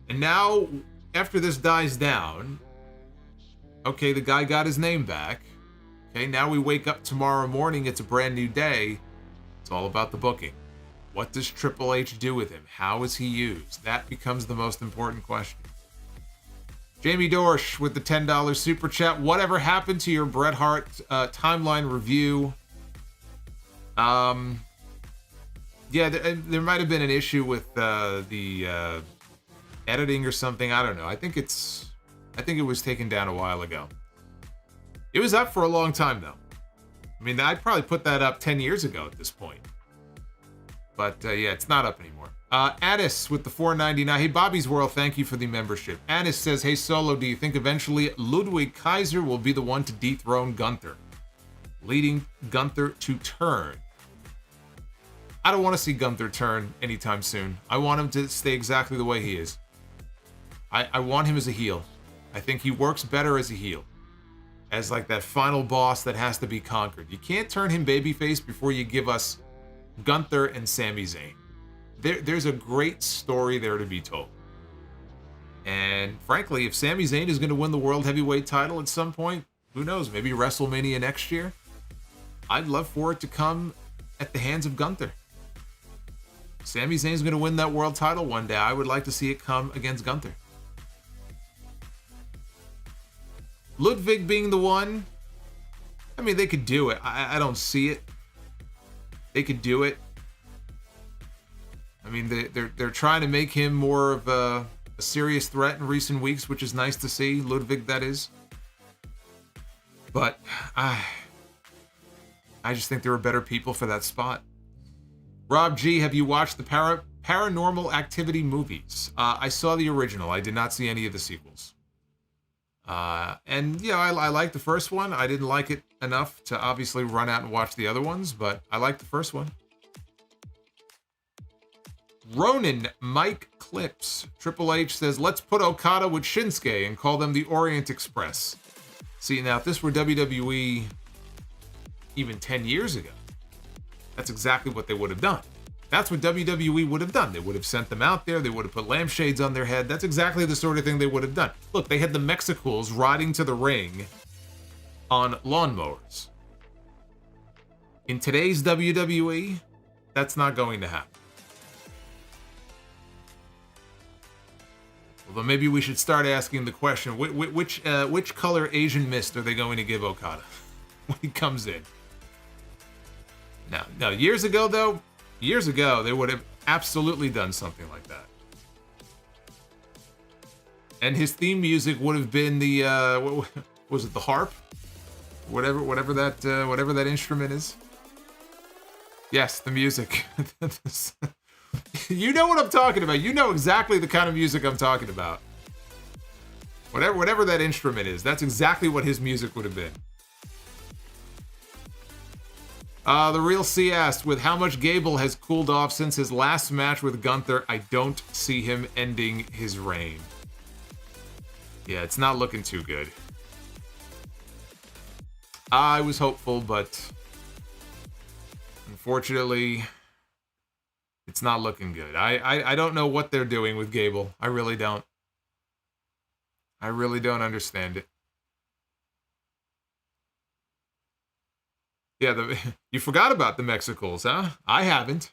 And now, after this dies down, okay, the guy got his name back. Okay, now we wake up tomorrow morning, it's a brand new day. It's all about the booking. What does Triple H do with him? How is he used? That becomes the most important question. Jamie Dorsch with the $10 super chat. Whatever happened to your Bret Hart timeline review? Yeah, there might have been an issue with the editing or something. I don't know. I think it was taken down a while ago. It was up for a long time though. I mean, I'd probably put that up 10 years ago at this point. But yeah, it's not up anymore. Addis with the $4.99. Hey, Bobby's World, thank you for the membership. Addis says, hey, Solo, do you think eventually Ludwig Kaiser will be the one to dethrone Gunther, leading Gunther to turn? I don't want to see Gunther turn anytime soon. I want him to stay exactly the way he is. I want him as a heel. I think he works better as a heel, as like that final boss that has to be conquered. You can't turn him babyface before you give us Gunther and Sami Zayn. There's a great story there to be told. And frankly, if Sami Zayn is going to win the World Heavyweight title at some point, who knows, maybe WrestleMania next year, I'd love for it to come at the hands of Gunther. Sami Zayn's going to win that world title one day. I would like to see it come against Gunther. Ludwig being the one, I mean, they could do it. I don't see it. They could do it. I mean, they're trying to make him more of a serious threat in recent weeks, which is nice to see. Ludwig, that is. But I just think there are better people for that spot. Rob G, have you watched the Paranormal Activity movies? I saw the original. I did not see any of the sequels. And yeah, I liked the first one. I didn't like it enough to obviously run out and watch the other ones, but I liked the first one. Ronan Mike Clips. Triple H says, let's put Okada with Shinsuke and call them the Orient Express. See, now if this were WWE even 10 years ago, that's exactly what they would have done. That's what WWE would have done. They would have sent them out there. They would have put lampshades on their head. That's exactly the sort of thing they would have done. Look, they had the Mexicals riding to the ring on lawnmowers. In today's WWE, that's not going to happen. Although maybe we should start asking the question, which color Asian mist are they going to give Okada when he comes in? Now, years ago, they would have absolutely done something like that. And his theme music would have been the, what was it, the harp? Whatever that instrument is. Yes, the music. You know what I'm talking about. You know exactly the kind of music I'm talking about. Whatever that instrument is, that's exactly what his music would have been. The Real C asked, with how much Gable has cooled off since his last match with Gunther, I don't see him ending his reign. Yeah, it's not looking too good. I was hopeful, but unfortunately, it's not looking good. I don't know what they're doing with Gable. I really don't. I really don't understand it. Yeah, you forgot about the Mexicals, huh? I haven't.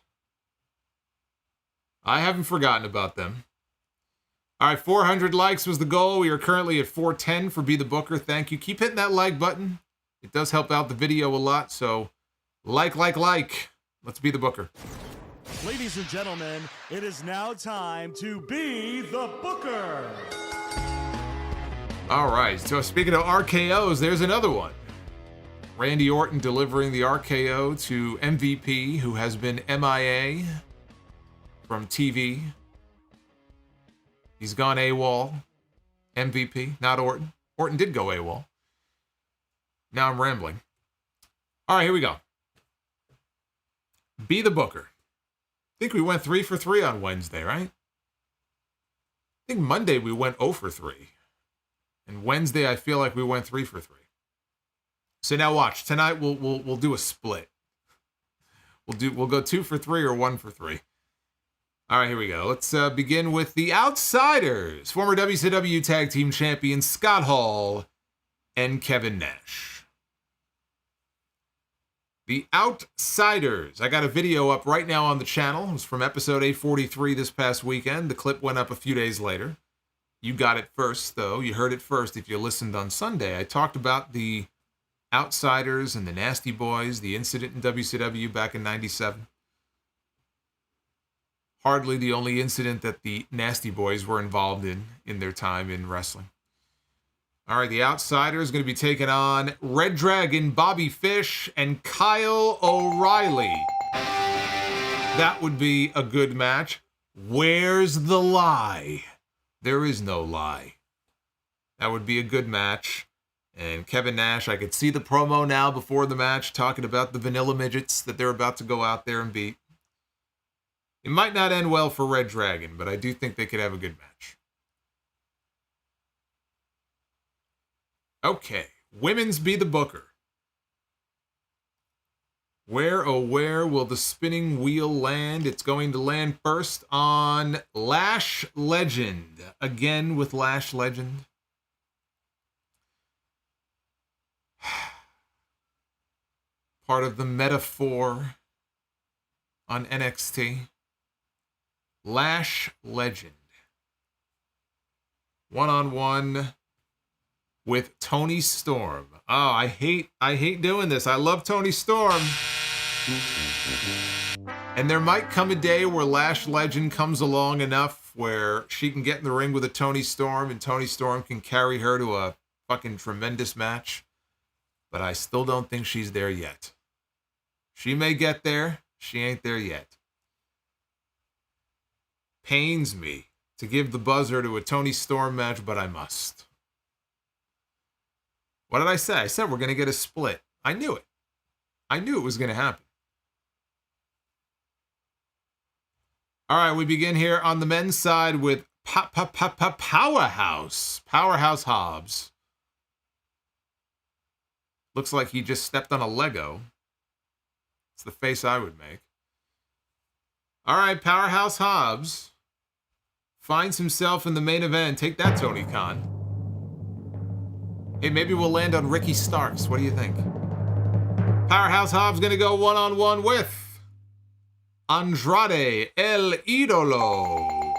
I haven't forgotten about them. All right, 400 likes was the goal. We are currently at 410 for Be the Booker. Thank you. Keep hitting that like button. It does help out the video a lot, so like. Let's be the Booker. Ladies and gentlemen, it is now time to be the Booker. All right, so speaking of RKOs, there's another one. Randy Orton delivering the RKO to MVP, who has been MIA from TV. He's gone AWOL. MVP, not Orton. Orton did go AWOL. Now I'm rambling. All right, here we go. Be the Booker. I think we went 3 for 3 on Wednesday, right? I think Monday we went 0 for 3. And Wednesday I feel like we went 3 for 3. So now watch. Tonight we'll do a split. We'll go 2 for 3 or 1 for 3. All right, here we go. Let's begin with the Outsiders. Former WCW Tag Team Champions Scott Hall and Kevin Nash. The Outsiders. I got a video up right now on the channel. It was from episode 843 this past weekend. The clip went up a few days later. You got it first, though. You heard it first if you listened on Sunday. I talked about the Outsiders and the Nasty Boys, the incident in WCW back in 97. Hardly the only incident that the Nasty Boys were involved in their time in wrestling. All right, the Outsiders going to be taking on Red Dragon, Bobby Fish, and Kyle O'Reilly. That would be a good match. Where's the lie? There is no lie. That would be a good match. And Kevin Nash, I could see the promo now before the match talking about the vanilla midgets that they're about to go out there and beat. It might not end well for Red Dragon, but I do think they could have a good match. Okay, women's Be the Booker. Where, oh where will the spinning wheel land? It's going to land first on Lash Legend. Again with Lash Legend. Part of the metaphor on NXT. Lash Legend. One-on-one with Toni Storm. Oh, I hate doing this. I love Toni Storm. And there might come a day where Lash Legend comes along enough where she can get in the ring with a Toni Storm and Toni Storm can carry her to a fucking tremendous match. But I still don't think she's there yet. She may get there. She ain't there yet. Pains me to give the buzzer to a Toni Storm match, but I must. What did I say? I said we're going to get a split. I knew it. I knew it was going to happen. All right, we begin here on the men's side with Powerhouse. Powerhouse Hobbs. Looks like he just stepped on a Lego. It's the face I would make. All right, Powerhouse Hobbs finds himself in the main event. Take that, Tony Khan. Hey, maybe we'll land on Ricky Starks. What do you think? Powerhouse Hobbs going to go one-on-one with Andrade El Idolo.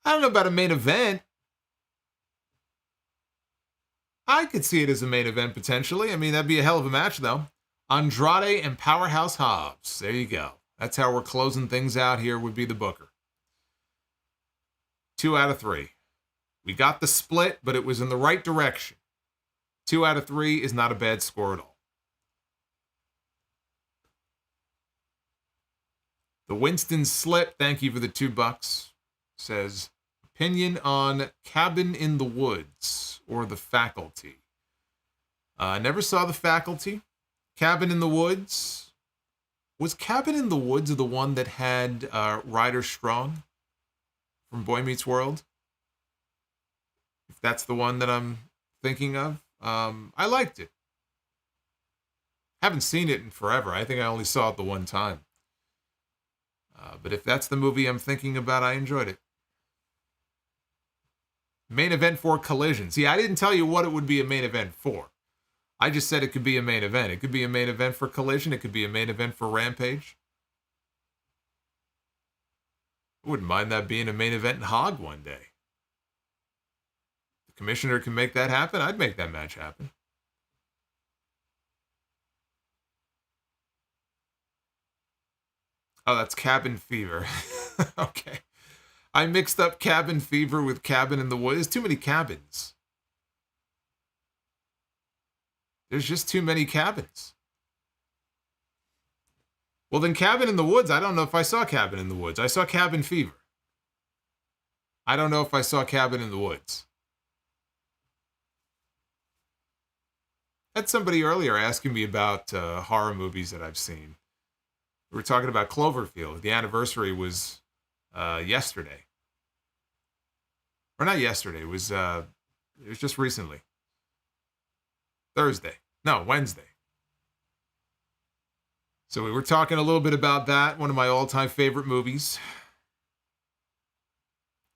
I don't know about a main event. I could see it as a main event, potentially. I mean, that'd be a hell of a match, though. Andrade and Powerhouse Hobbs. There you go. That's how we're closing things out here, would be the booker. 2 out of 3. We got the split, but it was in the right direction. 2 out of 3 is not a bad score at all. The Winston Slip, thank you for the $2, says, opinion on Cabin in the Woods or The Faculty. I never saw The Faculty. Cabin in the Woods. Was Cabin in the Woods the one that had Ryder Strong from Boy Meets World? If that's the one that I'm thinking of. I liked it. Haven't seen it in forever. I think I only saw it the one time. But if that's the movie I'm thinking about, I enjoyed it. Main event for Collision. See, I didn't tell you what it would be a main event for. I just said it could be a main event. It could be a main event for Collision. It could be a main event for Rampage. I wouldn't mind that being a main event in Hog one day. The commissioner can make that happen. I'd make that match happen. Oh, that's Cabin Fever. Okay. I mixed up Cabin Fever with Cabin in the Woods. There's too many cabins. There's just too many cabins. Well, then Cabin in the Woods, I don't know if I saw Cabin in the Woods. I saw Cabin Fever. I don't know if I saw Cabin in the Woods. Had somebody earlier asking me about horror movies that I've seen. We were talking about Cloverfield. The anniversary was yesterday. Or not yesterday. It was just recently. Thursday. No, Wednesday. So we were talking a little bit about that. One of my all-time favorite movies.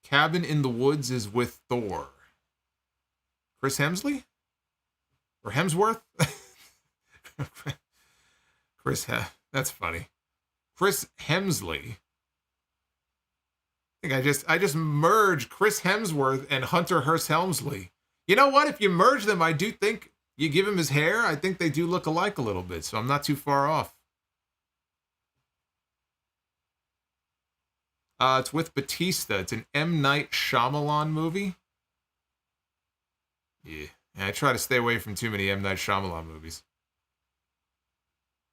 Cabin in the Woods is with Thor. Chris Hemsley? Or Hemsworth? That's funny. Chris Hemsley. I think I just merged Chris Hemsworth and Hunter Hearst Helmsley. You know what? If you merge them, I do think you give him his hair. I think they do look alike a little bit, so I'm not too far off. It's with Batista. It's an M. Night Shyamalan movie. Yeah, I try to stay away from too many M. Night Shyamalan movies.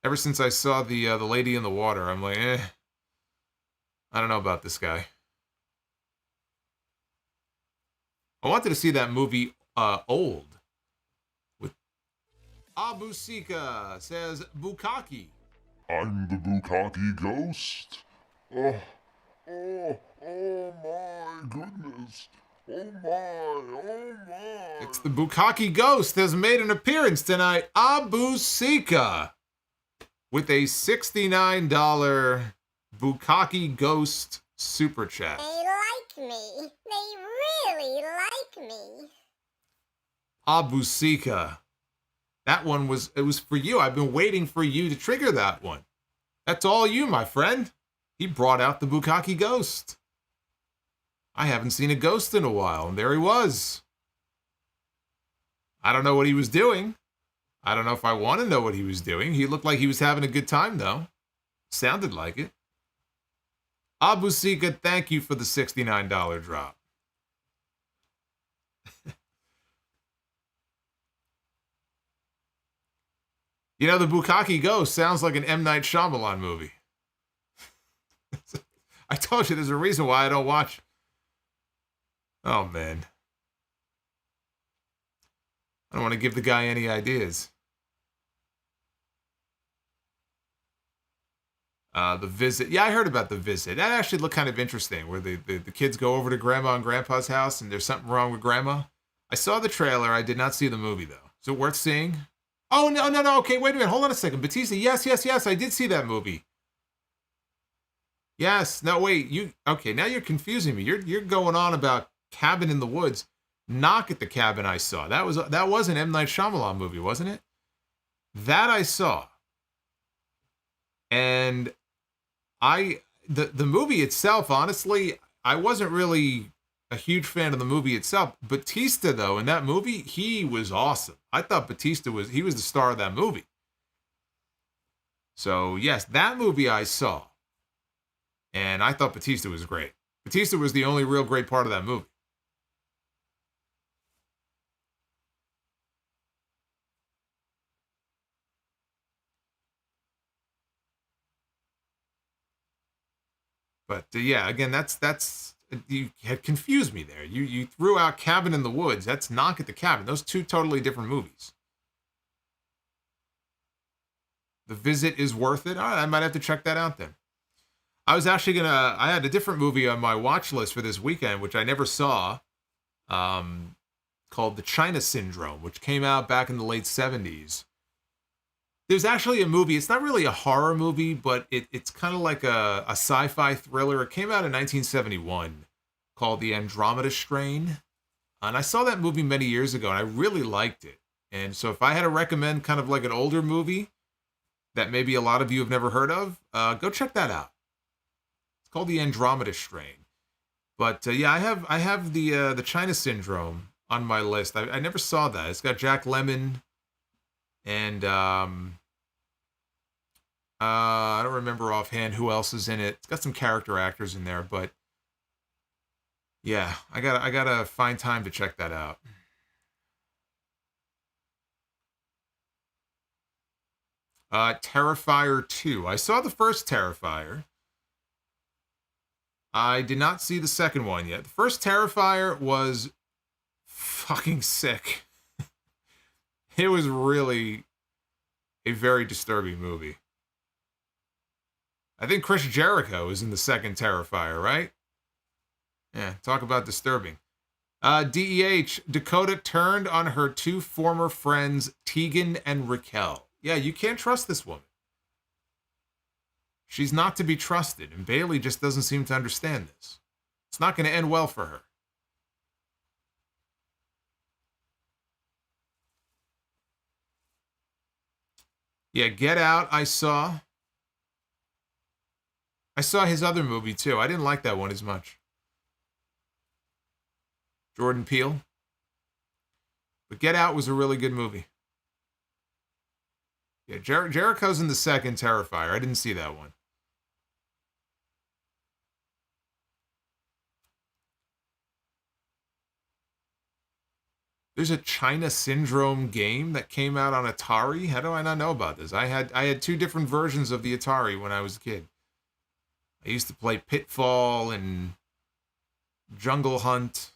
Ever since I saw the Lady in the Water, I'm like, I don't know about this guy. I wanted to see that movie, Old. With Abu Sika says, Bukkake. I'm the Bukkake Ghost. Oh my goodness. Oh my. It's the Bukkake Ghost has made an appearance tonight. Abu Sika. With a $69 Bukkake Ghost Super Chat. They like me. They really like me. Abu Sika. That one was for you. I've been waiting for you to trigger that one. That's all you, my friend. He brought out the Bukkake Ghost. I haven't seen a ghost in a while, and there he was. I don't know what he was doing. I don't know if I want to know what he was doing. He looked like he was having a good time, though. Sounded like it. Abu Sika, thank you for the $69 drop. You know, the Bukkake Ghost sounds like an M. Night Shyamalan movie. I told you there's a reason why I don't watch. Oh, man. I don't want to give the guy any ideas. The Visit. Yeah, I heard about The Visit. That actually looked kind of interesting, where the kids go over to Grandma and Grandpa's house and there's something wrong with Grandma. I saw the trailer. I did not see the movie, though. Is it worth seeing? Oh, no, no, no. Okay, wait a minute. Hold on a second. Batista. Yes, yes, yes. I did see that movie. Yes. No, wait. Okay, now you're confusing me. You're going on about Cabin in the Woods. Knock at the Cabin I saw. That was an M. Night Shyamalan movie, wasn't it? That I saw. And the movie itself, honestly, I wasn't really a huge fan of the movie itself. Batista, though, in that movie, he was awesome. I thought Batista was the star of that movie. So, yes, that movie I saw. And I thought Batista was great. Batista was the only real great part of that movie. But yeah, again, that's you had confused me there. You threw out Cabin in the Woods. That's Knock at the Cabin. Those two totally different movies. The Visit is worth it. All right, I might have to check that out then. I was actually I had a different movie on my watch list for this weekend, which I never saw, called The China Syndrome, which came out back in the late 70s. There's actually a movie. It's not really a horror movie, but it's kind of like a sci-fi thriller. It came out in 1971 called The Andromeda Strain. And I saw that movie many years ago, and I really liked it. And so if I had to recommend kind of like an older movie that maybe a lot of you have never heard of, go check that out. It's called The Andromeda Strain. But yeah, I have the China Syndrome on my list. I never saw that. It's got Jack Lemmon and I don't remember offhand who else is in it. It's got some character actors in there, but yeah, I gotta find time to check that out. Terrifier 2. I saw the first Terrifier. I did not see the second one yet. The first Terrifier was fucking sick. It was really a very disturbing movie. I think Chris Jericho is in the second Terrifier, right? Yeah, talk about disturbing. DEH, Dakota turned on her two former friends, Tegan and Raquel. Yeah, you can't trust this woman. She's not to be trusted, and Bayley just doesn't seem to understand this. It's not going to end well for her. Yeah, Get Out, I saw. I saw his other movie, too. I didn't like that one as much. Jordan Peele. But Get Out was a really good movie. Yeah, Jericho's in the second Terrifier. I didn't see that one. There's a China Syndrome game that came out on Atari. How do I not know about this? I had two different versions of the Atari when I was a kid. I used to play Pitfall and Jungle Hunt.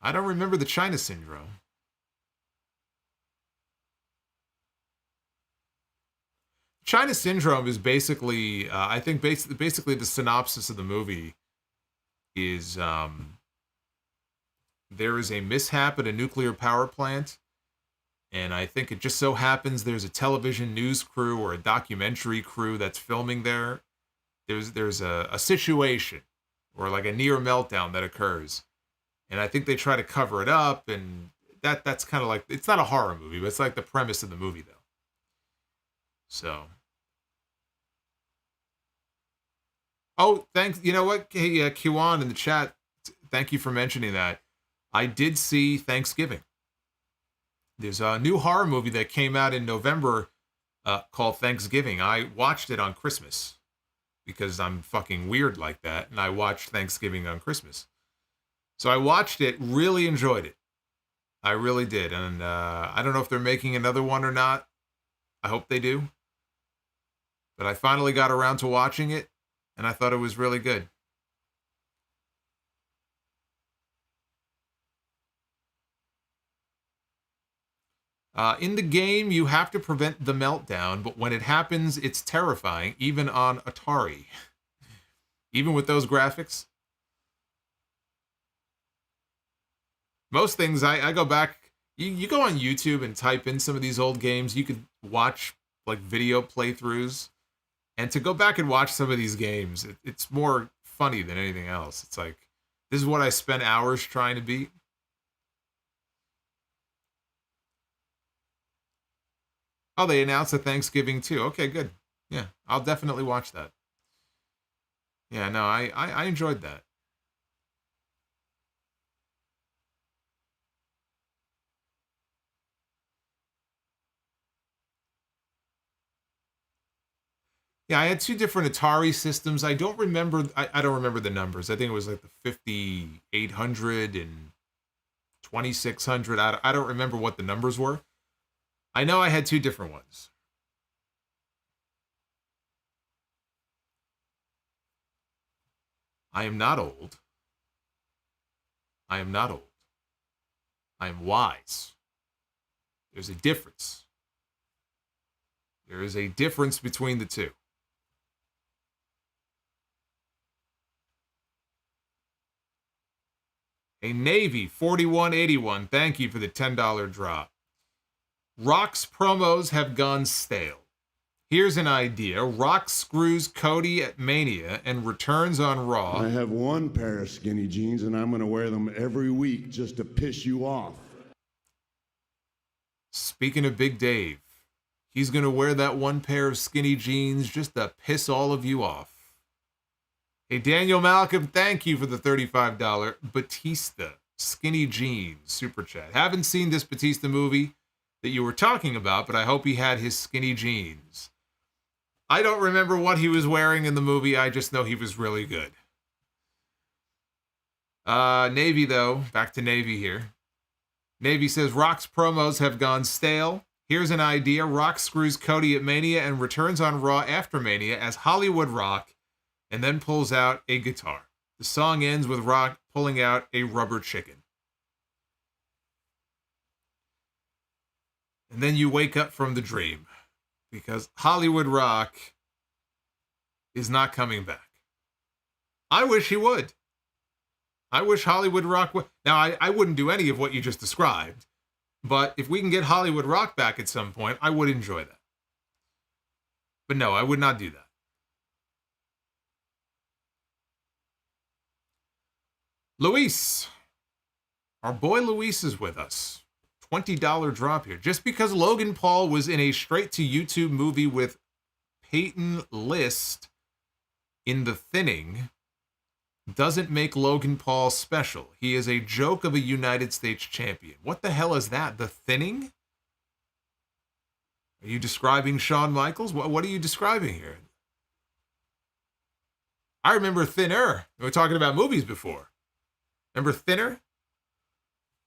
I don't remember the China Syndrome. China Syndrome is basically, I think basically the synopsis of the movie is there is a mishap at a nuclear power plant, and I think it just so happens there's a television news crew or a documentary crew that's filming there. There's a situation or like a near meltdown that occurs, and I think they try to cover it up, and that's kind of like, it's not a horror movie, but it's like the premise of the movie though. So, oh, thanks. You know what? Hey, Kiwan in the chat, thank you for mentioning that. I did see Thanksgiving. There's a new horror movie that came out in November called Thanksgiving. I watched it on Christmas because I'm fucking weird like that, and I watched Thanksgiving on Christmas. So I watched it, really enjoyed it. I really did, and I don't know if they're making another one or not. I hope they do. But I finally got around to watching it, and I thought it was really good. In the game, you have to prevent the meltdown, but when it happens, it's terrifying, even on Atari. Even with those graphics. Most things, I go back You go on YouTube and type in some of these old games. You could watch like video playthroughs. And to go back and watch some of these games, it's more funny than anything else. It's like, this is what I spent hours trying to beat. Oh, they announced a Thanksgiving too. Okay, good. Yeah, I'll definitely watch that. Yeah, no, I enjoyed that. Yeah, I had two different Atari systems. I don't remember. I don't remember the numbers. I think it was like the 5800 and 2600. I don't remember what the numbers were. I know I had two different ones. I am not old. I am not old. I am wise. There's a difference. There is a difference between the two. A Navy 4181. Thank you for the $10 drop. Rock's promos have gone stale. Here's an idea. Rock screws Cody at Mania and returns on Raw. I have one pair of skinny jeans, and I'm going to wear them every week just to piss you off. Speaking of Big Dave, he's going to wear that one pair of skinny jeans just to piss all of you off. Hey, Daniel Malcolm, thank you for the $35 Batista skinny jeans super chat. Haven't seen this Batista movie that you were talking about, but I hope he had his skinny jeans. I don't remember what he was wearing in the movie. I just know he was really good. Navy, though. Back to Navy here. Navy says, Rock's promos have gone stale. Here's an idea. Rock screws Cody at Mania and returns on Raw after Mania as Hollywood Rock and then pulls out a guitar. The song ends with Rock pulling out a rubber chicken. And then you wake up from the dream because Hollywood Rock is not coming back. I wish he would. I wish Hollywood Rock would. Now, I wouldn't do any of what you just described, but if we can get Hollywood Rock back at some point, I would enjoy that. But no, I would not do that. Luis. Our boy Luis is with us. $20 drop here. Just because Logan Paul was in a straight-to-YouTube movie with Peyton List in The Thinning doesn't make Logan Paul special. He is a joke of a United States champion. What the hell is that? The Thinning? Are you describing Shawn Michaels? What are you describing here? I remember Thinner. We were talking about movies before. Remember Thinner?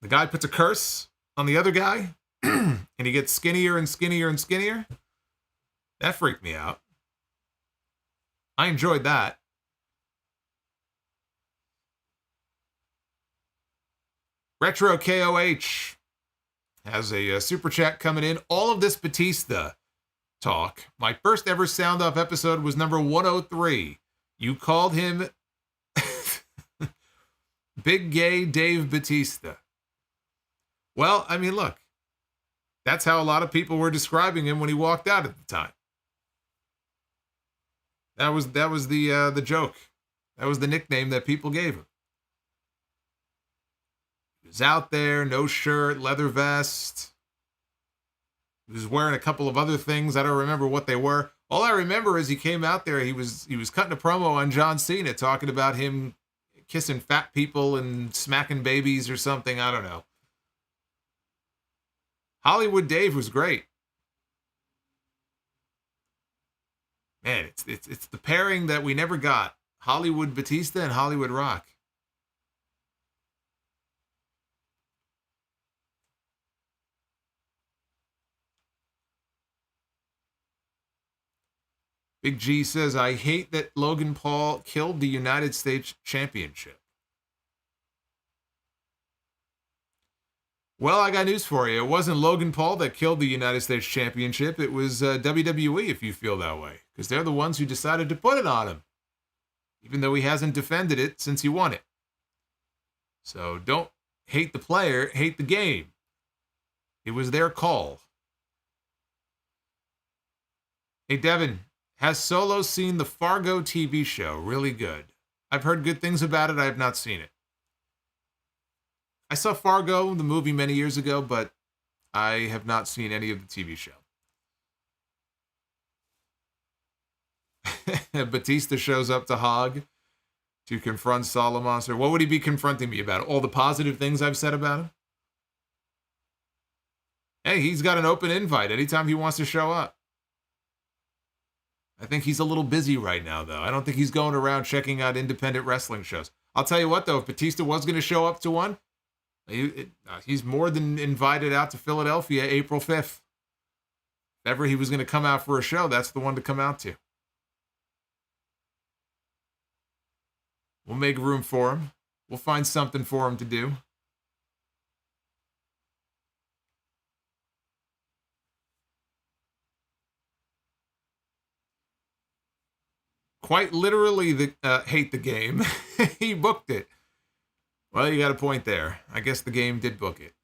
The guy puts a curse on the other guy, and he gets skinnier and skinnier and skinnier. That freaked me out. I enjoyed that. Retro KOH has a super chat coming in. All of this Batista talk. My first ever SoundOff episode was number 103. You called him Big Gay Dave Batista. Well, I mean, look, that's how a lot of people were describing him when he walked out at the time. That was the joke. That was the nickname that people gave him. He was out there, no shirt, leather vest. He was wearing a couple of other things. I don't remember what they were. All I remember is he came out there. He was cutting a promo on John Cena, talking about him kissing fat people and smacking babies or something. I don't know. Hollywood Dave was great. Man, it's the pairing that we never got. Hollywood Batista and Hollywood Rock. Big G says, I hate that Logan Paul killed the United States Championship. Well, I got news for you. It wasn't Logan Paul that killed the United States Championship. It was WWE, if you feel that way. Because they're the ones who decided to put it on him. Even though he hasn't defended it since he won it. So don't hate the player, hate the game. It was their call. Hey, Devin, has Solo seen the Fargo TV show? Really good. I've heard good things about it. I have not seen it. I saw Fargo, the movie, many years ago, but I have not seen any of the TV show. Batista shows up to Hog to confront Solomonster. What would he be confronting me about? All the positive things I've said about him? Hey, he's got an open invite anytime he wants to show up. I think he's a little busy right now, though. I don't think he's going around checking out independent wrestling shows. I'll tell you what, though, if Batista was going to show up to one, he's more than invited out to Philadelphia April 5th. If ever he was going to come out for a show, that's the one to come out to. We'll make room for him. We'll find something for him to do. Quite literally, hate the game. He booked it. Well, you got a point there. I guess the game did book it.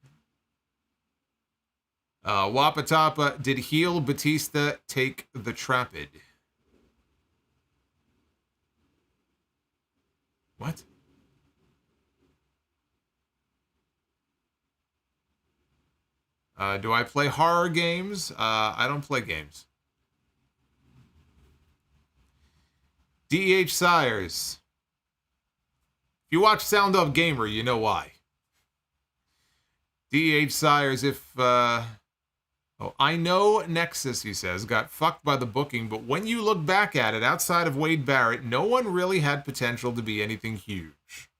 Wapatapa, did heel Batista take the Trapid? What? Do I play horror games? I don't play games. D.H. Sires. If you watch SoundOff Gamer, you know why. D.H. Sires, I know Nexus, he says, got fucked by the booking, but when you look back at it, outside of Wade Barrett, no one really had potential to be anything huge.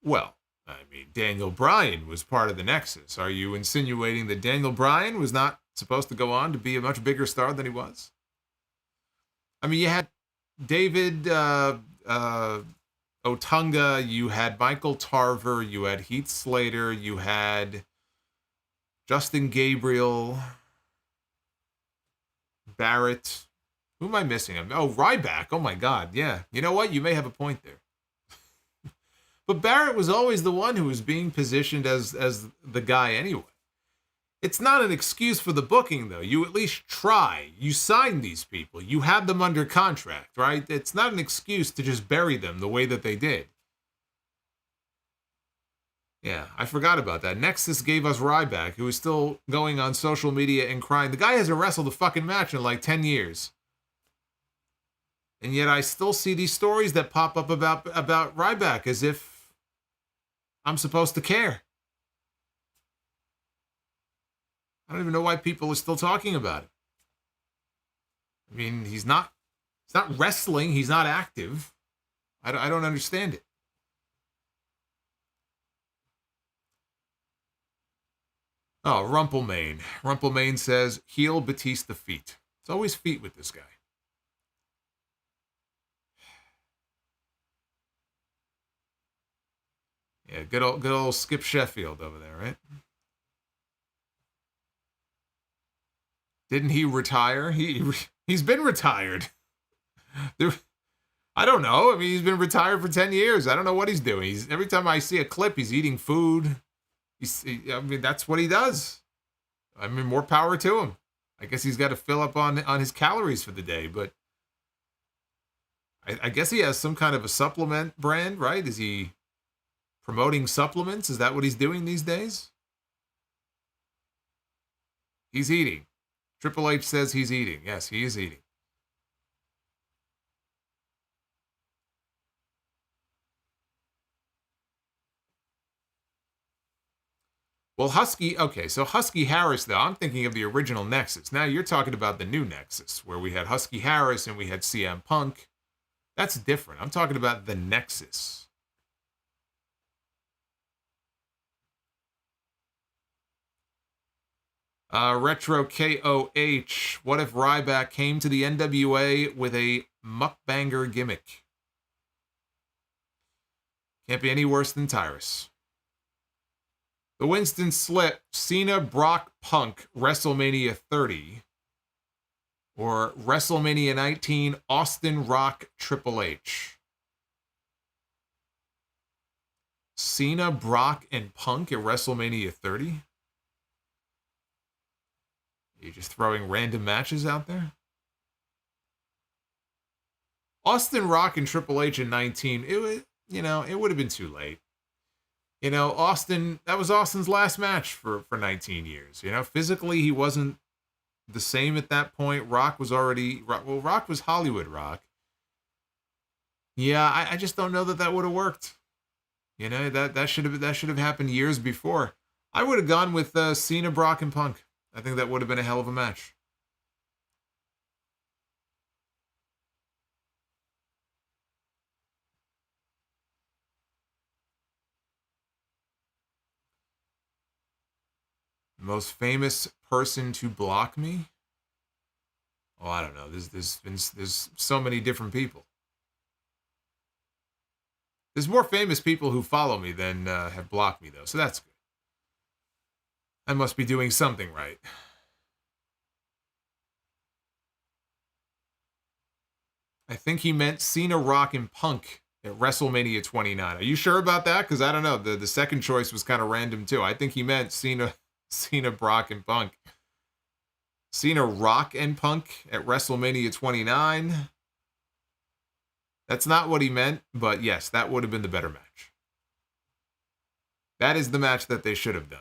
Well, I mean, Daniel Bryan was part of the Nexus. Are you insinuating that Daniel Bryan was not supposed to go on to be a much bigger star than he was? I mean, you had David Otunga, you had Michael Tarver, you had Heath Slater, you had Justin Gabriel, Barrett. Who am I missing? Oh, Ryback. Oh, my God. Yeah. You know what? You may have a point there. But Barrett was always the one who was being positioned as the guy anyway. It's not an excuse for the booking, though. You at least try. You sign these people. You have them under contract, right? It's not an excuse to just bury them the way that they did. Yeah, I forgot about that. Nexus gave us Ryback, who is still going on social media and crying. The guy hasn't wrestled a fucking match in like 10 years. And yet I still see these stories that pop up about Ryback as if I'm supposed to care. I don't even know why people are still talking about it. I mean, he's not wrestling. He's not active. I don't understand it. Oh, Rumpelmane. Rumpelmane says, heel Batista feet. It's always feet with this guy. Yeah, good old Skip Sheffield over there, right? Didn't he retire? He's been retired. I don't know. I mean, he's been retired for 10 years. I don't know what he's doing. Every time I see a clip, he's eating food. I mean, that's what he does. I mean, more power to him. I guess he's got to fill up on his calories for the day, but I guess he has some kind of a supplement brand, right? Is he promoting supplements? Is that what he's doing these days? He's eating. Triple H says he's eating. Yes, he is eating. Well, so Husky Harris, though, I'm thinking of the original Nexus. Now you're talking about the new Nexus, where we had Husky Harris and we had CM Punk. That's different. I'm talking about the Nexus. Retro KOH, what if Ryback came to the NWA with a mukbanger gimmick? Can't be any worse than Tyrus. The Winston Slip, Cena, Brock, Punk, WrestleMania 30. Or WrestleMania 19, Austin, Rock, Triple H. Cena, Brock, and Punk at WrestleMania 30? Are you just throwing random matches out there? Austin, Rock, and Triple H in 19, it would, it would have been too late. Austin, that was Austin's last match for 19 years. Physically, he wasn't the same at that point. Rock was Hollywood Rock. Yeah, I just don't know that would have worked. That should have happened years before. I would have gone with Cena, Brock, and Punk. I think that would have been a hell of a match. Most famous person to block me? Oh, I don't know. There's so many different people. There's more famous people who follow me than have blocked me, though, so that's good. I must be doing something right. I think he meant Cena, Rock, and Punk at WrestleMania 29. Are you sure about that? Because I don't know. The second choice was kind of random, too. I think he meant Cena, Brock, and Punk. Cena, Rock, and Punk at WrestleMania 29. That's not what he meant, but yes, that would have been the better match. That is the match that they should have done.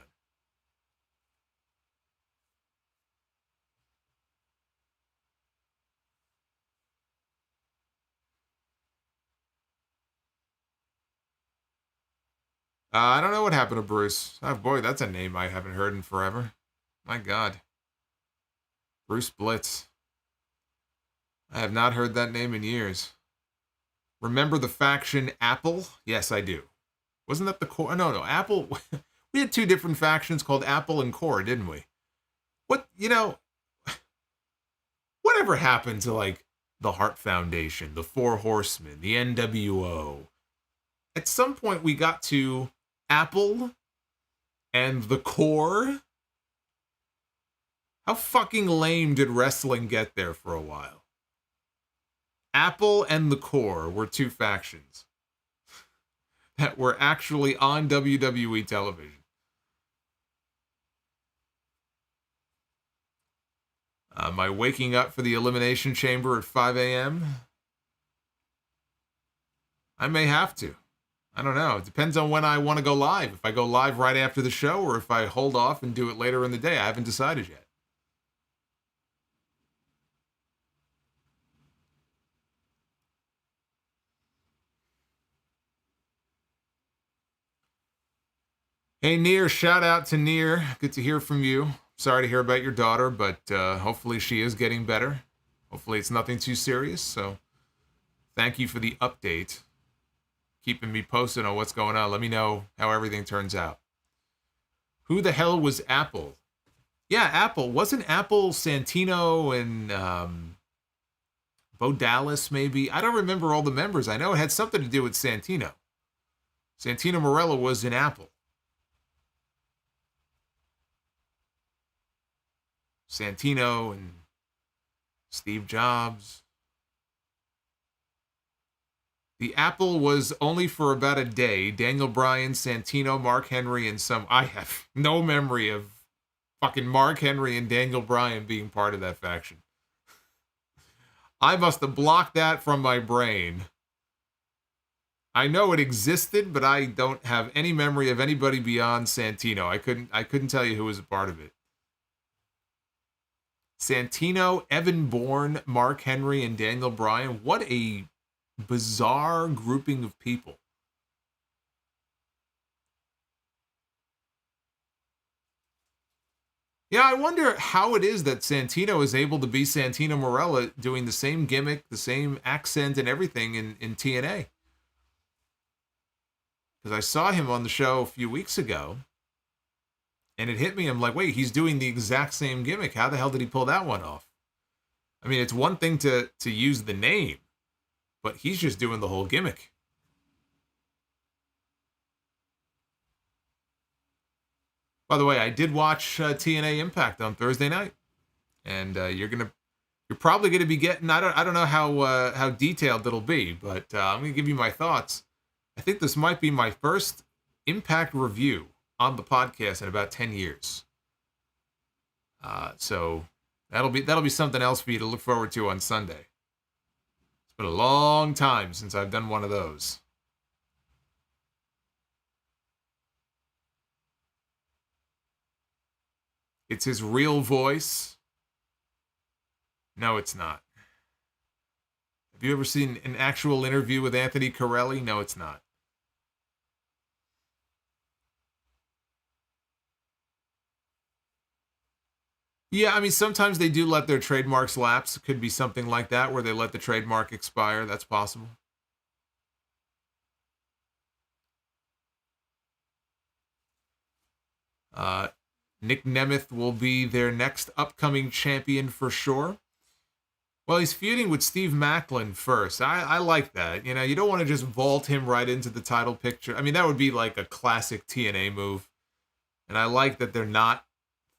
I don't know what happened to Bruce. Oh boy, that's a name I haven't heard in forever. My God. Bruce Blitz. I have not heard that name in years. Remember the faction Apple? Yes, I do. Wasn't that the core? No, Apple. We had two different factions called Apple and Core, didn't we? Whatever happened to the Hart Foundation, the Four Horsemen, the NWO? At some point we got to Apple and the Core. How fucking lame did wrestling get there for a while? Apple and the Core were two factions that were actually on WWE television. Am I waking up for the Elimination Chamber at 5 a.m.? I may have to. I don't know. It depends on when I want to go live. If I go live right after the show or if I hold off and do it later in the day. I haven't decided yet. Hey, Near, shout out to Near. Good to hear from you. Sorry to hear about your daughter, but hopefully she is getting better. Hopefully it's nothing too serious. So thank you for the update. Keeping me posted on what's going on. Let me know how everything turns out. Who the hell was Apple? Yeah, Apple. Wasn't Apple Santino and Bo Dallas maybe? I don't remember all the members. I know it had something to do with Santino. Santino Marella was in Apple. Santino and Steve Jobs. The Apple was only for about a day. Daniel Bryan, Santino, Mark Henry, and some... I have no memory of fucking Mark Henry and Daniel Bryan being part of that faction. I must have blocked that from my brain. I know it existed, but I don't have any memory of anybody beyond Santino. I couldn't tell you who was a part of it. Santino, Evan Bourne, Mark Henry, and Daniel Bryan. What a bizarre grouping of people. Yeah, I wonder how it is that Santino is able to be Santino Marella doing the same gimmick, the same accent and everything in TNA. Because I saw him on the show a few weeks ago. And it hit me. I'm like, wait, he's doing the exact same gimmick. How the hell did he pull that one off? I mean, it's one thing to use the name, but he's just doing the whole gimmick. By the way, I did watch TNA Impact on Thursday night, and you're probably gonna be getting. I don't know how detailed it'll be, but I'm gonna give you my thoughts. I think this might be my first Impact review on the podcast in about 10 years. So that'll be something else for you to look forward to on Sunday. It's been a long time since I've done one of those. It's his real voice. No, it's not. Have you ever seen an actual interview with Anthony Corelli? No, it's not. Yeah, I mean, sometimes they do let their trademarks lapse. It could be something like that, where they let the trademark expire. That's possible. Nick Nemeth will be their next upcoming champion for sure. Well, he's feuding with Steve Maclin first. I like that. You know, you don't want to just vault him right into the title picture. I mean, that would be like a classic TNA move. And I like that they're not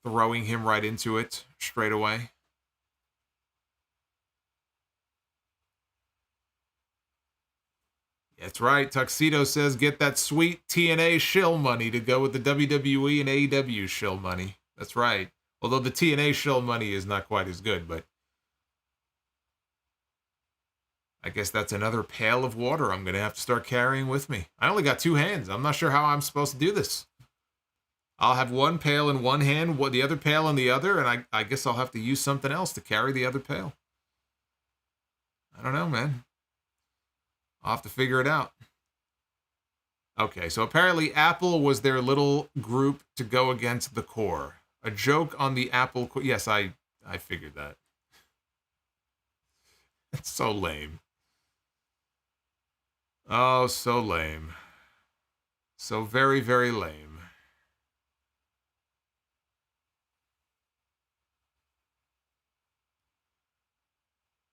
throwing him right into it straight away. That's right. Tuxedo says, get that sweet TNA shill money to go with the WWE and AEW shill money. That's right. Although the TNA shill money is not quite as good, but I guess that's another pail of water I'm going to have to start carrying with me. I only got 2 hands. I'm not sure how I'm supposed to do this. I'll have one pail in one hand, the other pail in the other, and I guess I'll have to use something else to carry the other pail. I don't know, man. I'll have to figure it out. Okay, so apparently Apple was their little group to go against the Core. A joke on the Apple... Yes, I figured that. It's so lame. Oh, so lame. So very, very lame.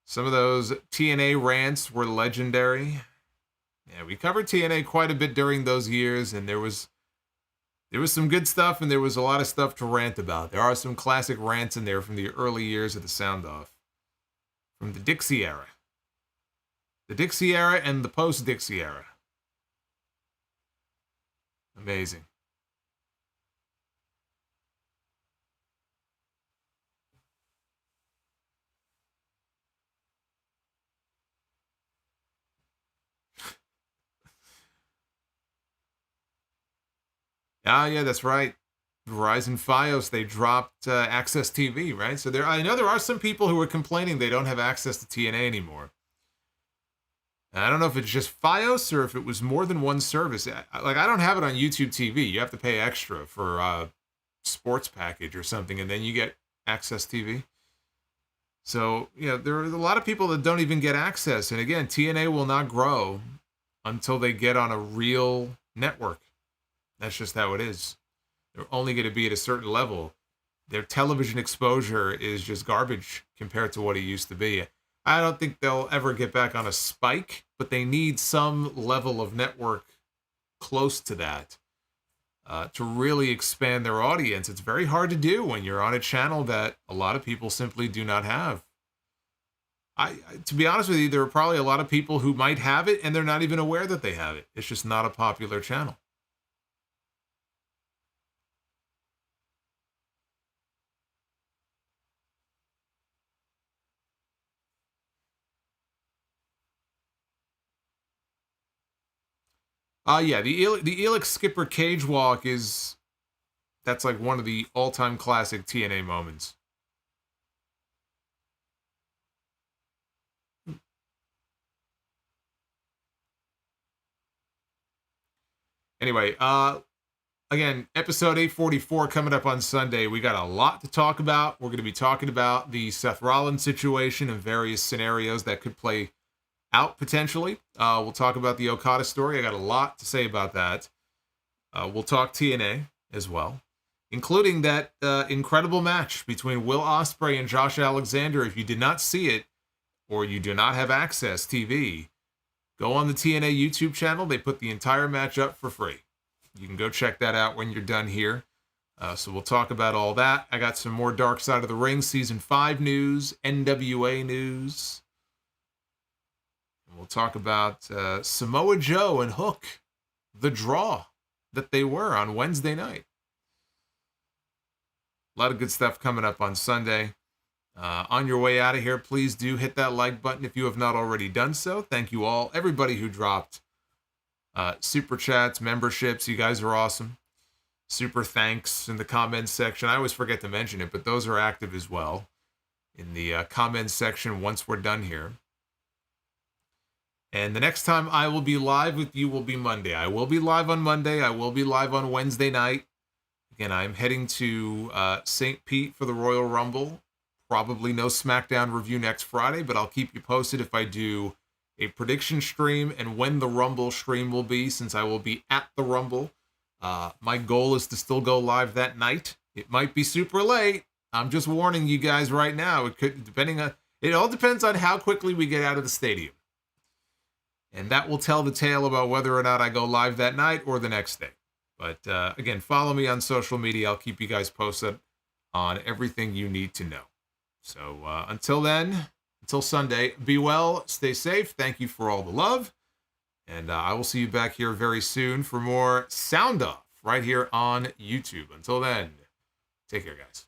Some of those TNA rants were legendary. Yeah, we covered TNA quite a bit during those years, and there was some good stuff, and there was a lot of stuff to rant about. There are some classic rants in there from the early years of the SoundOff. From the Dixie era. The Dixie era and the post-Dixie era. Amazing. Yeah, that's right. Verizon Fios, they dropped Access TV, right? So I know there are some people who are complaining they don't have access to TNA anymore. And I don't know if it's just Fios or if it was more than one service. I don't have it on YouTube TV. You have to pay extra for a sports package or something, and then you get Access TV. So, there are a lot of people that don't even get access. And again, TNA will not grow until they get on a real network. That's just how it is. They're only going to be at a certain level. Their television exposure is just garbage compared to what it used to be. I don't think they'll ever get back on a spike, but they need some level of network close to that to really expand their audience. It's very hard to do when you're on a channel that a lot of people simply do not have. To be honest with you, there are probably a lot of people who might have it and they're not even aware that they have it. It's just not a popular channel. Yeah, the Elix Skipper cage walk that's like one of the all-time classic TNA moments. Anyway, again, episode 844 coming up on Sunday. We got a lot to talk about. We're going to be talking about the Seth Rollins situation and various scenarios that could play out potentially. We'll talk about the Okada story. I got a lot to say about that. We'll talk TNA as well, including that incredible match between Will Ospreay and Josh Alexander. If you did not see it, or you do not have Access TV, go on the TNA YouTube channel. They put the entire match up for free. You can go check that out when you're done here. So we'll talk about all that. I got some more Dark Side of the Ring Season 5 news, NWA news. We'll talk about Samoa Joe and Hook, the draw. that they were on Wednesday night. A lot of good stuff coming up on Sunday. On your way out of here, please do hit that like button if you have not already done so. Thank you all. Everybody who dropped super chats, memberships, you guys are awesome. Super thanks in the comments section. I always forget to mention it, but those are active as well in the comments section once we're done here. And the next time I will be live with you will be Monday. I will be live on Monday. I will be live on Wednesday night. Again, I'm heading to St. Pete for the Royal Rumble. Probably no SmackDown review next Friday, but I'll keep you posted if I do a prediction stream and when the Rumble stream will be, since I will be at the Rumble. My goal is to still go live that night. It might be super late. I'm just warning you guys right now. It could, it all depends on how quickly we get out of the stadium. And that will tell the tale about whether or not I go live that night or the next day. But again, follow me on social media. I'll keep you guys posted on everything you need to know. So until then, until Sunday, be well, stay safe. Thank you for all the love. And I will see you back here very soon for more Sound Off right here on YouTube. Until then, take care, guys.